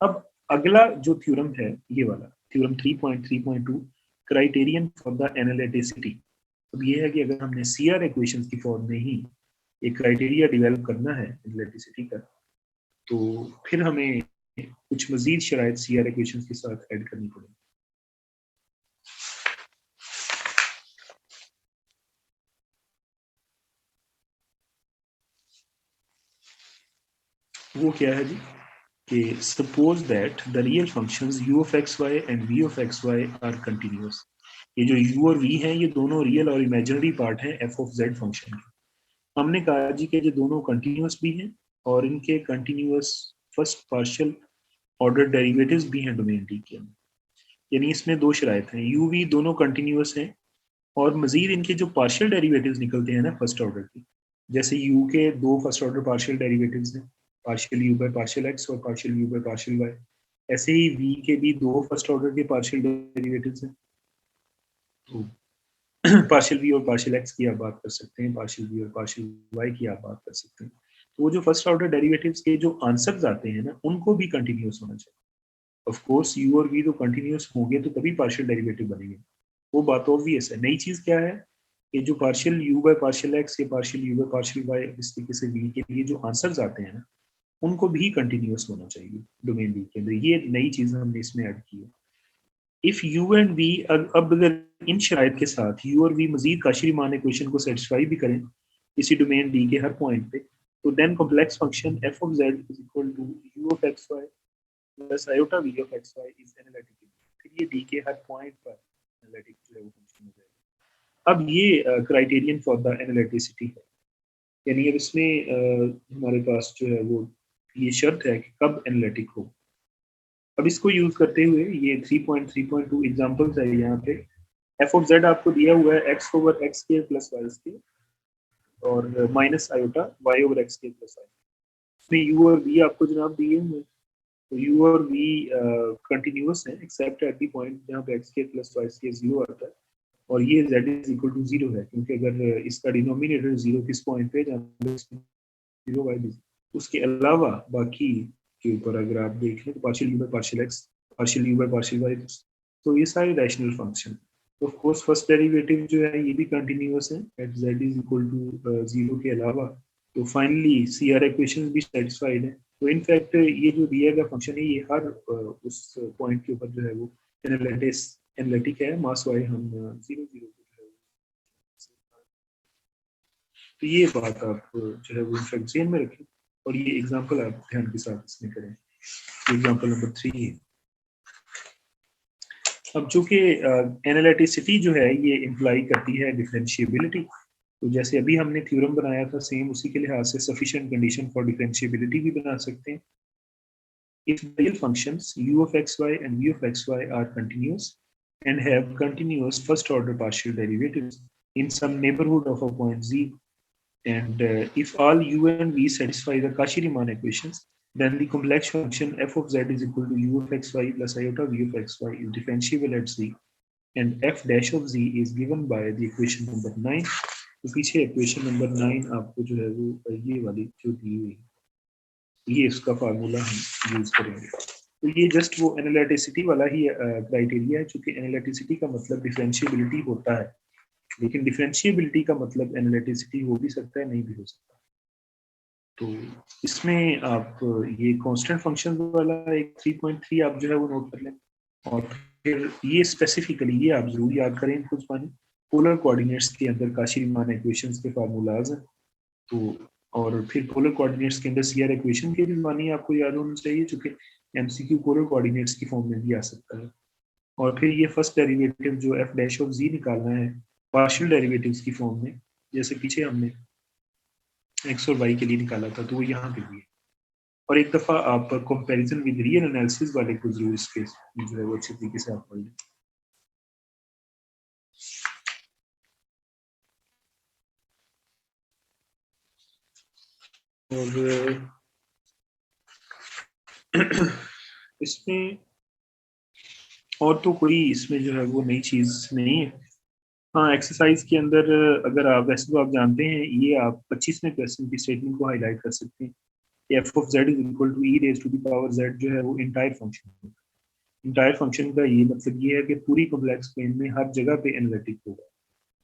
अब अगला जो थ्योरम है ये वाला theorem 3.3.2 criterion for the analyticity. अब ये है कि अगर हमने सी आर इक्वेशंस की फॉर्म में ही एक क्राइटेरिया डेवलप करना है एनालिटिसिटी का, तो फिर हमें कुछ मजीद शराइत सी आर इक्वेशंस के साथ ऐड करनी पड़ेगी। वो क्या है जी कि suppose that the real functions u of xy and v of xy are continuous. ये जो u और v हैं ये दोनों रियल और इमेजिनरी पार्ट हैं f of z फंक्शन के। हमने कहा जी कि ये दोनों कंटिन्यूअस भी हैं और इनके continuous first partial order derivatives भी हैं डोमेन D के अंदर। यानी इसमें दो शराइत हैं, u v दोनों कंटिन्यूअस हैं और मजीद इनके जो पार्शियल डेरिवेटिव्स निकलते हैं ना फर्स्ट ऑर्डर के, जैसे u के दो फर्स्ट ऑर्डर पार्शियल डेरिवेटिव्स हैं, partial u by partial x और partial u by partial y. ऐसे ही v के भी दो फर्स्ट ऑर्डर के पार्शियल डेरिवेटिव्स हैं। तो पार्शियल v और पार्शियल एक्स की आप बात कर सकते हैं, पार्शियल v और पार्शियल वाई की आप बात कर सकते हैं। तो वो जो फर्स्ट ऑर्डर डेरिवेटिव्स के जो आंसर्स आते हैं ना उनको भी कंटिन्यूअस होना चाहिए। ऑफ कोर्स u और v तो कंटिन्यूअस होंगे तो तभी पार्शियल डेरिवेटिव बनेंगे, वो बात ऑब्वियस है। नई चीज क्या है कि जो partial u by partial x या partial u by partial y इस तरीके से v के लिए जो आंसर्स आते हैं ना उनको भी कंटिन्यूअस होना चाहिए डोमेन D के अंदर। ये नई चीज हमने इसमें ऐड की है। इफ u एंड v, अब अगर इन शराइत के साथ u और v मजीद काशी-रीमान इक्वेशन को सेटिस्फाई भी करें किसी डोमेन D के हर पॉइंट पे, तो then complex function f of z is equal to u of xy plus iota v of xy is analytic। फिर ये D के हर पॉइंट पर एनालिटिक जो है वो फंक्शन हो जाएगा। अब ये क्राइटेरियन फॉर द एनालिटिसिटी है, यानी अब इसमें हमारे पास जो है वो ये शर्त है कि कब एनालिटिक हो। अब इसको यूज करते हुए ये 3.3.2 एग्जांपल्स है यहाँ पे। f of z आपको दिया हुआ है x over x square plus y square और minus iota y over x square plus y। इसमें u और v आपको जनाब दिए हुए हैं, तो u और v कंटिन्यूअस है एक्सेप्ट एट द पॉइंट जहाँ पे x square plus y square 0 आता है और ये z is equal to 0 है, क्योंकि अगर इसका डिनोमिनेटर 0 किस पॉइंट पे जहाँ पे 0 y, उसके अलावा बाकी के ऊपर अगर आप देख लें तो partial u by partial x, partial u by partial y, तो ये सारे rational function. Of course first derivative जो है ये भी कंटिन्यूअस है at z is equal to 0 के अलावा। तो फाइनली सी आर इक्वेशन भी सेटिस्फाइड है। तो इनफैक्ट ये जो दिया गया फंक्शन है ये हर उस पॉइंट के ऊपर जो है वो एनालिटिक है, मास वाई हम 0 0 जो है। तो ये बात आप जो है वो इनफैक्ट ध्यान में रखें और ये एग्जांपल आप ध्यान के साथ इसमें करें। एग्जांपल नंबर 3 है। अब चूंकि एनालिटिसिटी जो है ये इम्प्लाई करती है डिफरेंशिएबिलिटी, तो जैसे अभी हमने थ्योरम बनाया था सेम उसी के लिहाज से सफिशिएंट कंडीशन फॉर डिफरेंशिएबिलिटी भी बना सकते हैं। If real functions u of xy and v of xy are continuous and have continuous first order partial derivatives in some neighborhood of a point z, and if all u and v satisfy the Cauchy-Riemann equations, then the complex function f of z is equal to u of xy plus iota v of xy is differentiable at z, and f dash of z is given by the equation number 9. तो पीछे equation number 9 आपको जो है वो ये वाली जो दी हुई है, ये इसका फार्मूला हम यूज करेंगे। तो ये जस्ट वो एनालिटिसिटी वाला ही क्राइटेरिया है, चूंकि एनालिटिसिटी का मतलब डिफरेंशिएबिलिटी होता है, लेकिन डिफरेंशिएबिलिटी का मतलब एनालिटिसिटी हो भी सकता है, नहीं भी हो सकता। तो इसमें आप ये कांस्टेंट फंक्शन वाला एक 3.3 आप जो है वो नोट कर लें, और फिर ये स्पेसिफिकली ये आप जरूर याद करें कुछ माने पोलर कोऑर्डिनेट्स के अंदर काशी-रीमान इक्वेशंस के फार्मूलाज हैं। तो और फिर पोलर कोऑर्डिनेट्स के अंदर सीआर इक्वेशन के भी मानी आपको याद होना चाहिए, चूंकि एमसीक्यू पोलर कोऑर्डिनेट्स की फॉर्म में भी आ सकता है। और फिर ये फर्स्ट डेरिवेटिव जो एफ डैश ऑफ जी निकालना है पार्शियल डेरिवेटिव्स की फॉर्म में, जैसे पीछे हमने एक्स और वाई के लिए निकाला था, तो वो यहाँ पे भी है। और एक दफा आप कंपैरिजन विद रियल एनालिसिस वाले को जरूर इस केस में जो है वो अच्छे तरीके से आप पढ़ लें। और इसमें और तो कोई इसमें जो है वो नई चीज नहीं है। हाँ, एक्सरसाइज के अंदर अगर आप वैसे तो आप जानते हैं, ये आप 25वें क्वेश्चन की स्टेटमेंट को हाईलाइट कर सकते हैं। F of z is equal to e raise to the power z जो है वो इंटायर फंक्शन है। इंटायर फंक्शन का ये मतलब ये है कि पूरी कॉम्प्लेक्स प्लेन में हर जगह पे एनालिटिक होगा।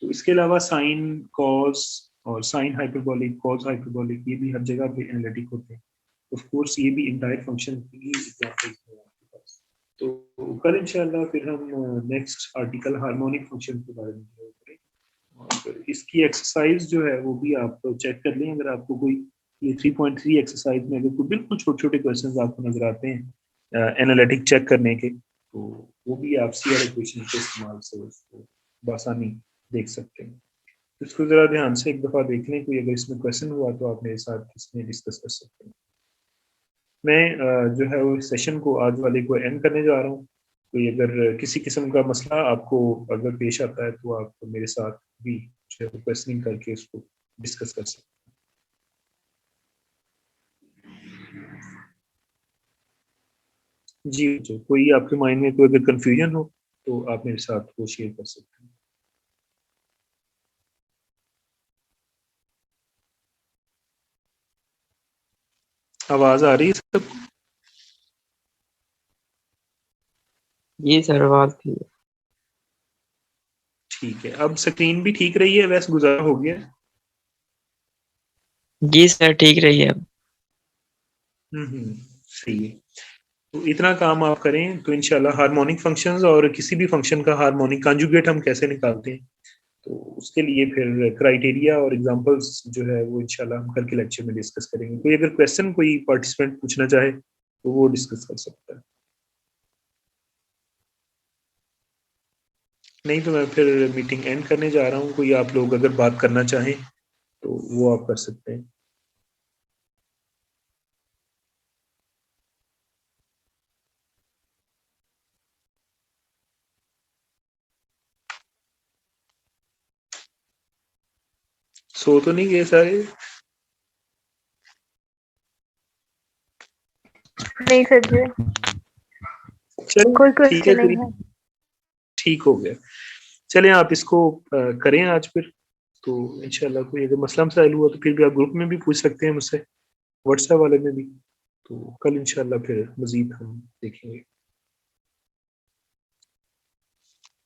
तो इसके अलावा साइन, कॉस और साइन हाइपरबोलिक, कॉस हाइपरबोलिक, ये भी हर जगह पे एनालिटिक होते हैं। ऑफ कोर्स ये भी इंटायर फंक्शन की एग्जांपल्स हैं आपके पास। तो कल इंशाल्लाह फिर हम नेक्स्ट आर्टिकल हार्मोनिक फंक्शन के बारे में करेंगे, और इसकी एक्सरसाइज जो है वो भी आप चेक कर लें। अगर आपको कोई ये 3.3 एक्सरसाइज में अगर कोई बिल्कुल छोटे छोटे क्वेश्चंस आपको नजर आते हैं एनालिटिक चेक करने के, तो वो भी आप सीआर इक्वेशन के इस्तेमाल से उसको बआसानी देख सकते हैं। इसको जरा ध्यान से एक दफा देख लें, कोई अगर इसमें क्वेश्चन हुआ तो आप मेरे साथ इसमें डिस्कस कर सकते हैं। मैं जो है वो सेशन को आज वाले को एंड करने जा रहा हूँ। कोई अगर किसी किस्म का मसला आपको अगर पेश आता है तो आप मेरे साथ भी जो है क्वेश्चनिंग करके उसको डिस्कस कर सकते हैं। जी, जो कोई आपके माइंड में कोई अगर कंफ्यूजन हो तो आप मेरे साथ वो शेयर कर सकते हैं। आवाज आ रही है सबको? जी सर, आवाज थी। ठीक है, अब स्क्रीन भी ठीक रही है, वैसे गुजारा हो गया? जी सर, ठीक रही है। सही है। तो इतना काम आप करें तो इंशाल्लाह हार्मोनिक फंक्शंस और किसी भी फंक्शन का हार्मोनिक कॉन्जुगेट हम कैसे निकालते हैं, तो उसके लिए फिर क्राइटेरिया और एग्जांपल्स जो है वो इंशाल्लाह हम कल के लेक्चर में डिस्कस करेंगे। कोई अगर क्वेश्चन कोई पार्टिसिपेंट पूछना चाहे तो वो डिस्कस कर सकता है, नहीं तो मैं फिर मीटिंग एंड करने जा रहा हूँ। कोई आप लोग अगर बात करना चाहें तो वो आप कर सकते हैं। सो तो नहीं गए सारे? नहीं सर जी, चलिए कोई ठीक है, क्वेश्चन नहीं है। ठीक हो गया। चलें आप इसको करें आज फिर, तो इंशाल्लाह कोई अगर मसला मसाइल हुआ तो फिर भी आप ग्रुप में भी पूछ सकते हैं मुझसे, व्हाट्सएप वाले में भी। तो कल इंशाल्लाह फिर मजीद हम देखेंगे।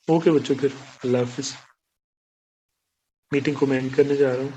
ओके बच्चों, फिर अल्लाह हाफिज। मीटिंग को मैं एंड करने जा रहा हूँ।